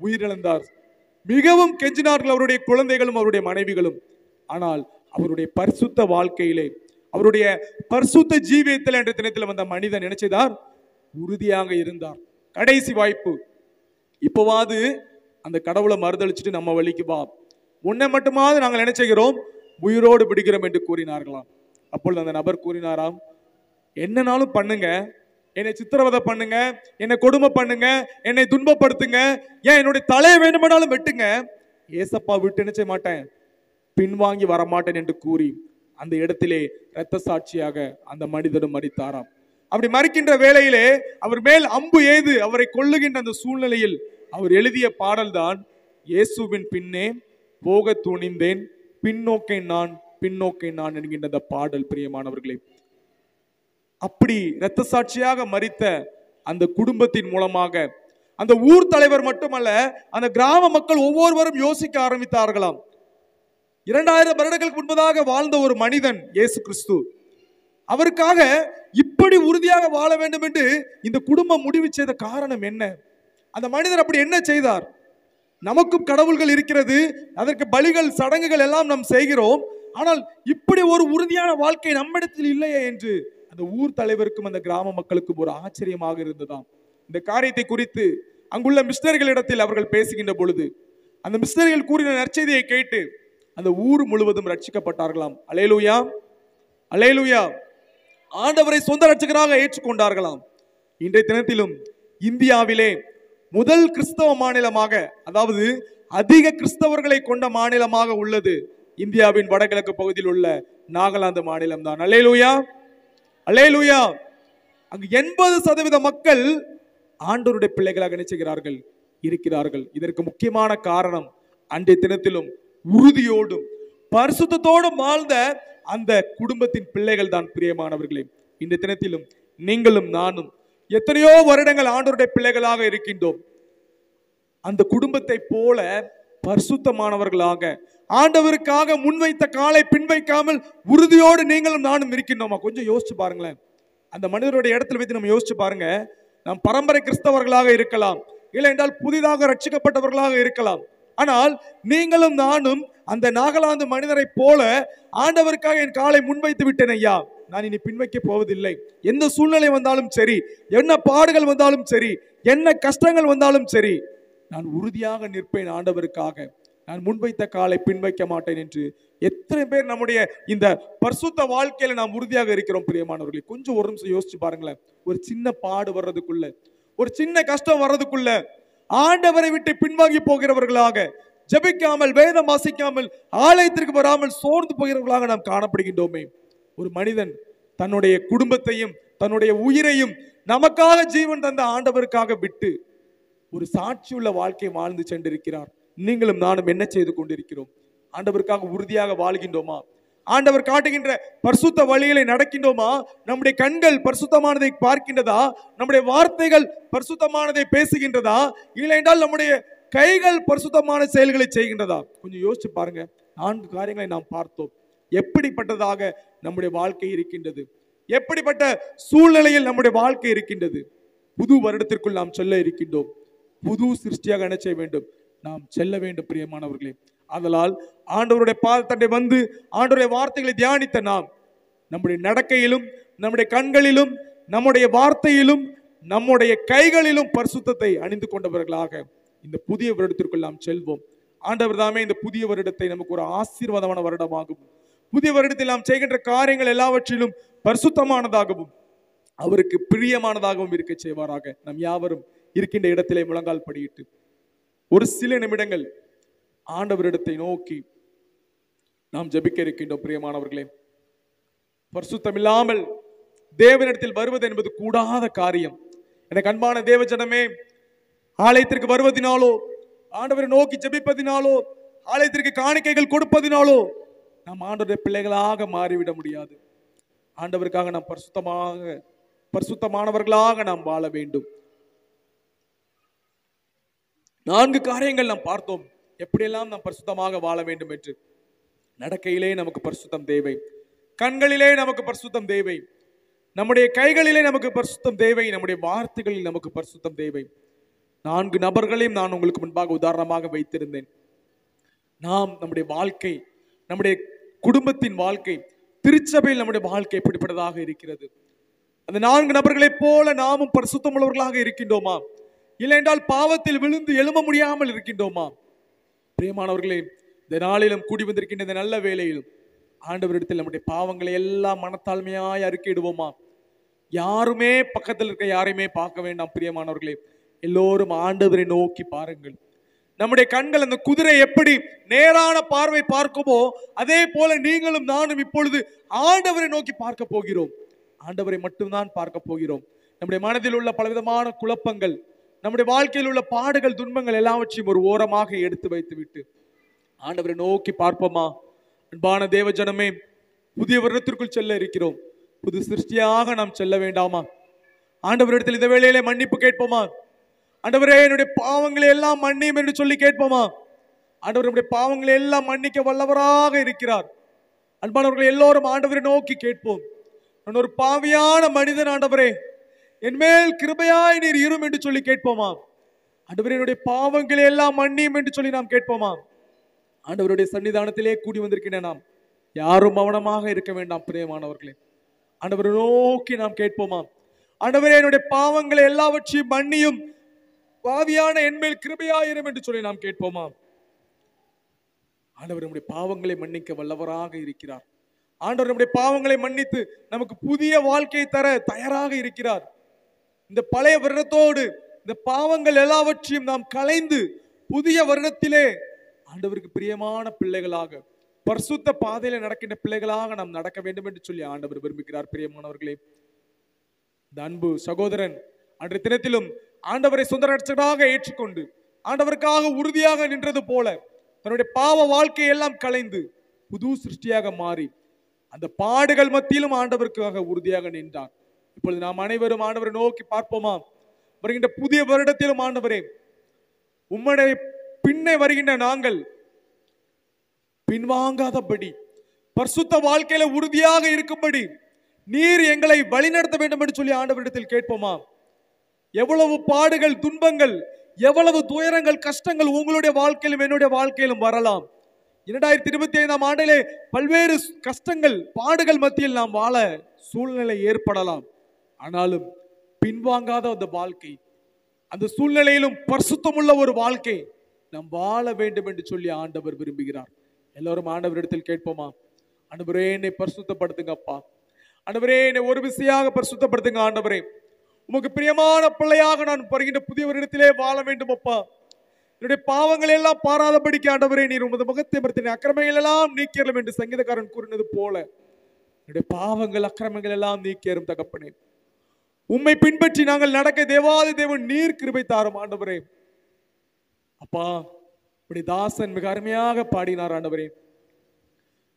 உயிரிழந்தார். மிகவும் கெஞ்சினார்கள் அவருடைய குழந்தைகளும் அவருடைய மனைவிகளும். ஆனால் அவருடைய பரிசுத்த வாழ்க்கையிலே, அவருடைய பரிசுத்த ஜீவியத்தில் என்ற தினத்தில் வந்த மனிதன் நினைச்சதார், உறுதியாக இருந்தார். கடைசி வாய்ப்பு, இப்போவாது அந்த கடவுளை மறுதளிச்சுட்டு நம்ம வழிக்கு வா, உன்னை மட்டுமாவது நாங்கள் நினைச்சுகிறோம், உயிரோடு பிடிக்கிறோம் என்று கூறினார்களாம். அப்பொழுது அந்த நபர் கூறினாராம், என்னனாலும் பண்ணுங்க, என்னை சித்திரவதை பண்ணுங்க, என்னை கொடுமை பண்ணுங்க, என்னை துன்பப்படுத்துங்க, ஏன் என்னுடைய தலையை வேண்டுமானாலும் வெட்டுங்க, ஏசப்பா விட்டு நினைச்ச மாட்டேன், பின்வாங்கி வரமாட்டேன் என்று கூறி அந்த இடத்திலே இரத்த சாட்சியாக அந்த மனிதனும் மரித்தாராம். அப்படி மறிக்கின்ற வேளையிலே அவர் மேல் அம்பு எய்து அவரை கொல்லுகின்ற அந்த சூழ்நிலையில் அவர் எழுதிய பாடல் தான், இயேசுவின் பின்னே போக துணிந்தேன், பின்னோக்கேன் நான், பின்னோக்கேன் நான் என்கின்ற அந்த பாடல். பிரியமானவர்களே, அப்படி இரத்த சாட்சியாக மரித்த அந்த குடும்பத்தின் மூலமாக அந்த ஊர் தலைவர் மட்டுமல்ல, அந்த கிராம மக்கள் ஒவ்வொருவரும் யோசிக்க ஆரம்பித்தார்களாம். 2000 வருடங்களுக்கு முன்பதாக வாழ்ந்த ஒரு மனிதன் இயேசு கிறிஸ்து, அவருக்காக இப்படி உறுதியாக வாழ வேண்டும் என்று இந்த குடும்பம் முடிவு செய்த காரணம் என்ன? அந்த மனிதர் அப்படி என்ன செய்தார்? நமக்கும் கடவுள்கள் இருக்கிறது, அதற்கு பலிகள் சடங்குகள் எல்லாம் நாம் செய்கிறோம், ஆனால் இப்படி ஒரு உறுதியான வாழ்க்கை நம்மிடத்தில் இல்லையே என்று அந்த ஊர் தலைவருக்கும் அந்த கிராம மக்களுக்கும் ஒரு ஆச்சரியமாக இருந்ததாம். இந்த காரியத்தை குறித்து அங்குள்ள மிஷனரிகளிடத்தில் அவர்கள் பேசுகின்ற பொழுது அந்த மிஷனரிகள் கூறின நற்செய்தியை கேட்டு அந்த ஊர் முழுவதும் ரட்சிக்கப்பட்டார்களாம். அல்லேலூயா, அல்லேலூயா. ஆண்டவரை சொந்த ரட்சகராக ஏற்றுக்கொண்டார்களாம். இன்றைய தினத்திலும் இந்தியாவிலே முதல் கிறிஸ்தவ மாநிலமாக, அதாவது அதிக கிறிஸ்தவர்களை கொண்ட மாநிலமாக உள்ளது இந்தியாவின் வடகிழக்கு பகுதியில் உள்ள நாகாலாந்து மாநிலம் தான். அல்லேலூயா, அல்லேலூயா. அங்கு 80% மக்கள் ஆண்டவருடைய பிள்ளைகளாக நினைச்சுகிறார்கள், இருக்கிறார்கள். இதற்கு முக்கியமான காரணம் அன்றைய தினத்திலும் உறுதியோடும் பரிசுத்தத்தோடும் வாழ்ந்த அந்த குடும்பத்தின் பிள்ளைகள் தான். பிரியமானவர்களே, இந்த தினத்திலும் நீங்களும் நானும் எத்தனையோ வருடங்கள் ஆண்டவருடைய பிள்ளைகளாக இருக்கின்றோம். அந்த குடும்பத்தை போல பரிசுத்தமானவர்களாக ஆண்டவருக்காக முன்வைத்த காலை பின்வைக்காமல் உறுதியோடு நீங்களும் நானும் இருக்கின்றோமா? கொஞ்சம் யோசிச்சு பாருங்களேன். அந்த மனிதருடைய இடத்துல வைத்து நம்ம யோசிச்சு பாருங்க. நாம் பரம்பரை கிறிஸ்தவர்களாக இருக்கலாம், இல்லை என்றால் புதிதாக ரட்சிக்கப்பட்டவர்களாக இருக்கலாம். ஆனால் நீங்களும் நானும் அந்த நாகாலாந்து மனிதரை போல ஆண்டவருக்காக என் காலை முன்வைத்து விட்டேன் ஐயா, நான் இனி பின்வைக்க போவதில்லை. எந்த சூழ்நிலை வந்தாலும் சரி, என்ன பாடுகள் வந்தாலும் சரி, என்ன கஷ்டங்கள் வந்தாலும் சரி, நான் உறுதியாக நிற்பேன் ஆண்டவருக்காக, நான் முன்வைத்த காலை பின்வைக்க மாட்டேன் என்று எத்தனை பேர் நம்முடைய இந்த பரிசுத்த வாழ்க்கையில நாம் உறுதியாக இருக்கிறோம்? பிரியமானவர்களே, கொஞ்சம் ஒரு நிமிஷம் யோசிச்சு பாருங்களேன். ஒரு சின்ன பாடு வர்றதுக்குள்ள, ஒரு சின்ன கஷ்டம் வர்றதுக்குள்ள ஆண்டவரை விட்டு பின்வாங்கி போகிறவர்களாக, ஜெபிக்காமல் வேதம் வாசிக்காமல் ஆலயத்திற்கு வராமல் சோர்ந்து போகிறவர்களாக நாம் காணப்படுகின்றோமே. ஒரு மனிதன் தன்னுடைய குடும்பத்தையும் தன்னுடைய உயிரையும் நமக்காக ஜீவன் தந்த ஆண்டவருக்காக விட்டு ஒரு சாட்சியுள்ள வாழ்க்கை வாழ்ந்து சென்றிருக்கிறார். நீங்களும் நானும் என்ன செய்து கொண்டிருக்கிறோம்? ஆண்டவருக்காக உறுதியாக வாழ்கின்றோமா? ஆண்டவர் காட்டுகின்ற பரிசுத்த வழிகளை நடக்கின்றோமா? நம்முடைய கண்கள் பரிசுத்தமானதை பார்க்கின்றதா? நம்முடைய வார்த்தைகள் பரிசுத்தமானதை பேசுகின்றதா? இல்லை என்றால் நம்முடைய கைகள் பரிசுத்தமான செயல்களை செய்கின்றதா? கொஞ்சம் யோசிச்சு பாருங்க. 4 காரியங்களை நாம் பார்த்தோம். எப்படிப்பட்டதாக நம்முடைய வாழ்க்கை இருக்கின்றது, எப்படிப்பட்ட சூழ்நிலையில் நம்முடைய வாழ்க்கை இருக்கின்றது. புது வருடத்திற்குள் நாம் செல்ல இருக்கின்றோம். புது சிருஷ்டியாக என்ன செய்ய வேண்டும்? நாம் செல்ல வேண்டும். பிரியமானவர்களே, அதனால் ஆண்டவருடைய பாதத்தண்டை வந்து ஆண்டவருடைய வார்த்தைகளை தியானித்த நாம் நம்முடைய நடக்கையிலும், நம்முடைய கண்களிலும், நம்முடைய வார்த்தையிலும், நம்முடைய கைகளிலும் பரிசுத்தத்தை அணிந்து கொண்டவர்களாக இந்த புதிய வருடத்திற்குள் நாம் செல்வோம். ஆண்டவர் தாமே இந்த புதிய வருடத்தை நமக்கு ஒரு ஆசீர்வாதமான வருடமாகும், புதிய வருடத்தில் நாம் செய்கின்ற காரியங்கள் எல்லாவற்றிலும் பரிசுத்தமானதாகவும் அவருக்கு பிரியமானதாகவும் இருக்க செய்வாராக. நம் யாவரும் இருக்கின்ற இடத்திலே முழங்கால் படியிட்டு ஒரு சில நிமிடங்கள் ஆண்டவரிடத்தை நோக்கி நாம் ஜெபிக்க இருக்கின்றோம். பிரியமானவர்களே, பரிசுத்தம் இல்லாமல் தேவனிடத்தில் வருவது என்பது கூடாத காரியம். எனக்கு அன்பான தேவ ஜனமே, ஆலயத்திற்கு வருவதினாலோ, ஆண்டவரை நோக்கி ஜெபிப்பதினாலோ, ஆலயத்திற்கு காணிக்கைகள் கொடுப்பதினாலோ நாம் ஆண்டவருடைய பிள்ளைகளாக மாறிவிட முடியாது. ஆண்டவருக்காக நாம் பரிசுத்தமானவர்களாக நாம் வாழ வேண்டும். 4 காரியங்கள் நாம் பார்த்தோம், எப்படியெல்லாம் நாம் பரிசுத்தமாக வாழ வேண்டும் என்று. நடக்கையிலே நமக்கு பரிசுத்தம் தேவை, கண்களிலே நமக்கு பரிசுத்தம் தேவை, நம்முடைய கைகளிலே நமக்கு பரிசுத்தம் தேவை, நம்முடைய வார்த்தைகளில் நமக்கு பரிசுத்தம் தேவை. 4 நபர்களையும் நான் உங்களுக்கு முன்பாக உதாரணமாக வைத்திருந்தேன். நாம் நம்முடைய வாழ்க்கை, நம்முடைய குடும்பத்தின் வாழ்க்கை, திருச்சபையில் நம்முடைய வாழ்க்கை எப்படிப்பட்டதாக இருக்கிறது? அந்த 4 நபர்களைப் போல நாமும் பரிசுத்தம் உள்ளவர்களாக இருக்கின்றோமா? இல்லை என்றால் பாவத்தில் விழுந்து எழும்ப முடியாமல் இருக்கின்றோமா? பிரியமானவர்களே, இந்த நாளிலும் கூடி வந்திருக்கின்ற இந்த நல்ல வேளையிலும் ஆண்டவரிடத்தில் நம்முடைய பாவங்களை எல்லாம் மனத்தாழ்மையாய் அறிக்கையிடுவோமா? யாருமே பக்கத்தில் இருக்க யாரையுமே பார்க்க வேண்டாம். பிரியமானவர்களே, எல்லோரும் ஆண்டவரை நோக்கி பாருங்கள். நம்முடைய கண்கள் அந்த குதிரை எப்படி நேரான பார்வை பார்க்குமோ அதே போல நீங்களும் நானும் இப்பொழுது ஆண்டவரை நோக்கி பார்க்க போகிறோம். ஆண்டவரை மட்டும்தான் பார்க்க போகிறோம். நம்முடைய மனதில் உள்ள பலவிதமான குழப்பங்கள், நம்முடைய வாழ்க்கையில் உள்ள பாடுகள், துன்பங்கள் எல்லாவற்றையும் ஒரு ஓரமாக எடுத்து வைத்து விட்டு ஆண்டவரை நோக்கி பார்ப்போமா? அன்பான தேவ ஜனமே, புதிய வருடத்திற்குள் செல்ல இருக்கிறோம். புது சிருஷ்டியாக நாம் செல்ல வேண்டாமா? ஆண்டவரிடத்தில் இந்த வேளையிலே மன்னிப்பு கேட்போமா? ஆண்டவரே, என்னுடைய பாவங்களை எல்லாம் மன்னியும் என்று சொல்லி கேட்போமா? ஆண்டவர் நம்முடைய பாவங்களை எல்லாம் மன்னிக்க வல்லவராக இருக்கிறார். அன்பானவர்களை எல்லோரும் ஆண்டவரை நோக்கி கேட்போம். நான் ஒரு பாவியான மனிதன், ஆண்டவரே என் மேல் கிருபையாய் நீர் இரும் என்று சொல்லி கேட்போமா? ஆண்டவரே, என்னுடைய பாவங்களை எல்லாம் மன்னியும் என்று சொல்லி நாம் கேட்போமா? ஆண்டவருடைய சன்னிதானத்திலே கூடி வந்திருக்கின்ற நாம் யாரும் மௌனமாக இருக்க வேண்டாம். பிரியமானவர்களே, ஆண்டவரை நோக்கி நாம் கேட்போமா? ஆண்டவரே, என்னுடைய பாவங்களை எல்லாவற்றையும் மன்னியும், பாவியான என்மேல் கிருபையாயிரும் என்று சொல்லி நாம் கேட்போமா? ஆண்டவர் நம்முடைய பாவங்களை மன்னிக்க வல்லவராக இருக்கிறார். ஆண்டவர் நம்முடைய பாவங்களை மன்னித்து நமக்கு புதிய வாழ்க்கையை தர தயாராக இருக்கிறார். இந்த பழைய வருடத்தோடு இந்த பாவங்கள் எல்லாவற்றையும் நாம் களைந்து புதிய வருடத்திலே ஆண்டவருக்கு பிரியமான பிள்ளைகளாக, பரிசுத்த பாதையில நடக்கின்ற பிள்ளைகளாக நாம் நடக்க வேண்டும் என்று சொல்லி ஆண்டவர் விரும்புகிறார். பிரியமானவர்களே, இந்த அன்பு சகோதரன் அன்றைய தினத்திலும் ஆண்டவரை சொந்த ரட்சகராக ஏற்றுக்கொண்டு ஆண்டவருக்காக உறுதியாக நின்றது போல தன்னுடைய பாவ வாழ்க்கையை எல்லாம் களைந்து புது சிருஷ்டியாக மாறி அந்த பாடுகள் மத்தியிலும் ஆண்டவருக்காக உறுதியாக நின்றார். இப்பொழுது நாம் அனைவரும் ஆண்டவரை நோக்கி பார்ப்போமா? வருகின்ற புதிய வருடத்திலும் ஆண்டவரே, உம்முடைய பின்னே வருகின்ற நாங்கள் பின்வாங்காதபடி, பரிசுத்த வாழ்க்கையில உறுதியாக இருக்கும்படி நீர் எங்களை வழிநடத்த வேண்டும் என்று சொல்லி ஆண்டவரிடத்தில் கேட்போமா? எவ்வளவு பாடுகள், துன்பங்கள், எவ்வளவு துயரங்கள், கஷ்டங்கள் உங்களுடைய வாழ்க்கையிலும் என்னுடைய வாழ்க்கையிலும் வரலாம். 2025ஆம் ஆண்டிலே பல்வேறு கஷ்டங்கள், பாடுகள் மத்தியில் நாம் வாழ சூழ்நிலை ஏற்படலாம். ஆனாலும் பின்வாங்காத அந்த வாழ்க்கை, அந்த சூழ்நிலையிலும் பரிசுத்தமுள்ள ஒரு வாழ்க்கை நாம் வாழ வேண்டும் என்று சொல்லி ஆண்டவர் விரும்புகிறார். எல்லோரும் ஆண்டவரிடத்தில் கேட்போமா? ஆண்டவரே, என்னை பரிசுத்தப்படுத்துங்க அப்பா. ஆண்டவரே, என்னை ஒரு விசையாக பரிசுத்தப்படுத்துங்க. ஆண்டவரே, உமக்கு பிரியமான பிள்ளையாக நான் வருகின்ற புதிய வருடத்திலே வாழ வேண்டும் அப்பா. என்னுடைய பாவங்கள் எல்லாம் பாராதபடிக்கு ஆண்டவரே, நீர் உமது முகத்தை மறைத்து அக்கிரமங்கள் எல்லாம் நீக்கியறலும் என்று சங்கீதக்காரன் கூறினது போல என்னுடைய பாவங்கள், அக்கிரமங்கள் எல்லாம் நீக்கியரும் தகப்பனே. உம்மை பின்பற்றி நாங்கள் நடக்க தேவாதி தேவன் நீர் கிருபை தாரும் ஆண்டவரே. அப்பா, இப்படி தாசன் மிக அருமையாக பாடினார் ஆண்டவரே.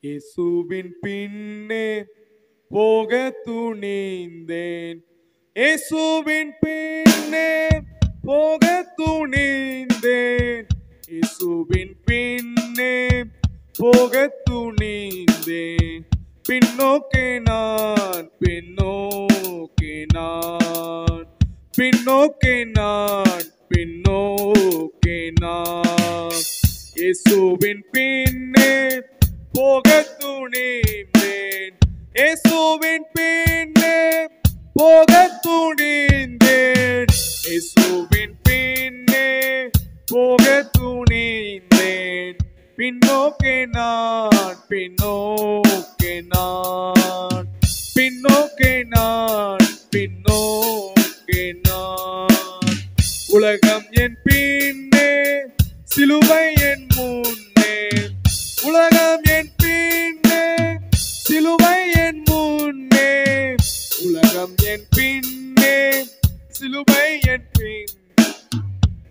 இயேசுவின் பின்னே போக துணிந்தேன், இயேசுவின் பின்னே போக துணிந்தேன், இயேசுவின் பின்னே போக துணிந்தேன், பின்னோக்கே நான், பின்னோக்கே நான், பின்னோக்கே நான், பின்னோக்கே நான், இயேசுவின் பின்னே போக துணிந்தேன், இயேசுவின் பின்னே போக துணிந்தேன், இயேசுவின் பின்னே போக துணிந்தேன், பின்னோக்கே நான், பின்னோக்கே பின்னோக்கே நான், பின்னோக்கே நான். உலகம் என் பின்னே, சிலுவை என் முன்னே. உலகம் என் பின்னே, சிலுவை என் முன்னே. உலகம் என் பின்னே, சிலுவை என் பின்னே.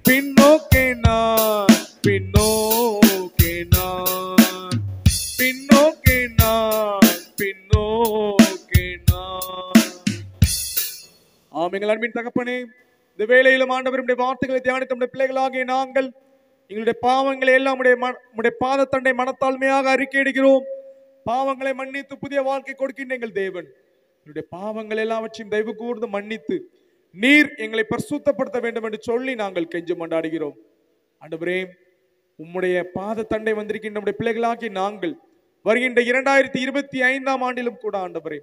பின்னோக்கே நான், பின்னோக்கே நான், பின்னோக்கே நான், பின்னோக்கே நான். ஆம், எங்கள் அன்பின் தகப்பனே, இந்த வேளையிலும் ஆண்டவர் உம்முடைய வார்த்தைகளை தியானித்த நம்முடைய பிள்ளைகளாகிய நாங்கள் எங்களுடைய பாவங்களை எல்லாம் உம்முடைய பாதத்தண்டை மனத்தாழ்மையாக அறிக்கையிடுகிறோம். பாவங்களை மன்னித்து புதிய வாழ்க்கை கொடுக்கின்ற எங்கள் தேவன், எங்களுடைய பாவங்கள் எல்லாவற்றையும் தயவு கூர்ந்து மன்னித்து நீர் எங்களை பரிசுத்தப்படுத்த வேண்டும் என்று சொல்லி நாங்கள் கெஞ்சி மண்டாடுகிறோம். ஆண்டவரே, உம்முடைய பாதத்தண்டை வந்திருக்கின்ற நம்முடைய பிள்ளைகளாகி நாங்கள் வருகின்ற 2025ஆம் ஆண்டிலும் கூட ஆண்டவரே,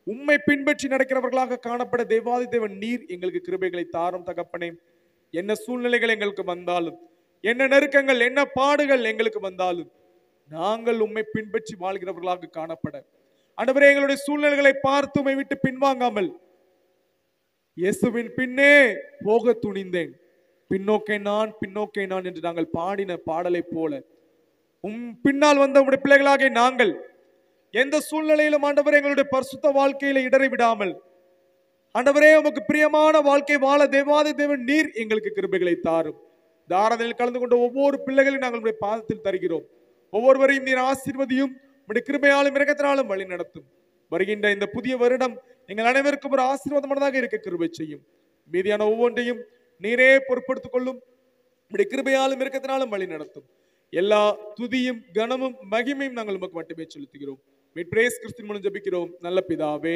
உம்மை பின்பற்றி நடக்கிறவர்களாக காணப்பட தேவாதி தேவன் நீர் எங்களுக்கு கிருபைகளை தாரும் தகப்பனே. என்ன சூழ்நிலைகள் எங்களுக்கு வந்தாலும், என்ன நெருக்கங்கள், என்ன பாடுகள் எங்களுக்கு வந்தாலும், நாங்கள் உம்மை பின்பற்றி வாழ்கிறவர்களாக காணப்பட ஆண்டவரே, எங்களுடைய சூழ்நிலைகளை பார்த்து உம்மை விட்டு பின்வாங்காமல் இயேசுவின் பின்னே போக துணிந்தேன். பின்னோக்கே நான், பின்னோக்கே நான் என்று நாங்கள் பாடின பாடலை போல பின்னால் வந்த உங்களுடைய பிள்ளைகளாக நாங்கள் எந்த சூழ்நிலையிலும் ஆண்டவரே எங்களுடைய பரிசுத்த வாழ்க்கையில இடரை விடாமல் ஆண்டவரே உமக்கு பிரியமான வாழ்க்கை வாழ தேவாதி தேவன் நீர் எங்களுக்கு கிருபைகளை தாரும். தாராதனில் கலந்து கொண்ட ஒவ்வொரு பிள்ளைகளையும் நாங்கள் உடைய பாதத்தில் தருகிறோம். ஒவ்வொருவரையும் நீர் ஆசீர்வதியும், உடைய கிருபையாலும் இரக்கத்தினாலும் வழி நடத்தும். வருகின்ற இந்த புதிய வருடம் எங்கள் அனைவருக்கும் ஒரு ஆசீர்வாதமானதாக இருக்க கிருபை செய்யும். மீதியான ஒவ்வொன்றையும் நீரே பொறுப்படுத்திக் கொள்ளும். உடைய கிருபையாலும் இரக்கத்தினாலும் வழி நடத்தும். எல்லா துதியும் கனமும் மகிமையும் நாங்கள் உமக்கு மட்டுமே செலுத்துகிறோம். கிறிஸ்துவின் மூலம் ஜெபிக்கிறோம் நல்ல பிதாவே.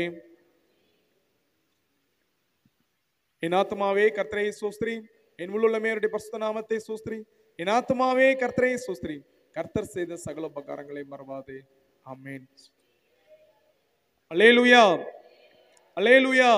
என் ஆத்துமாவே கர்த்தரை ஸ்தோத்திரி, என் உள்ளுள்ளமே அவருடைய பரிசுத்த நாமத்தை ஸ்தோத்திரி. என் ஆத்துமாவே கர்த்தரை ஸ்தோத்திரி, கர்த்தர் செய்த சகல உபகாரங்களை மறவாதே. ஆமென். அல்லேலூயா, அல்லேலூயா.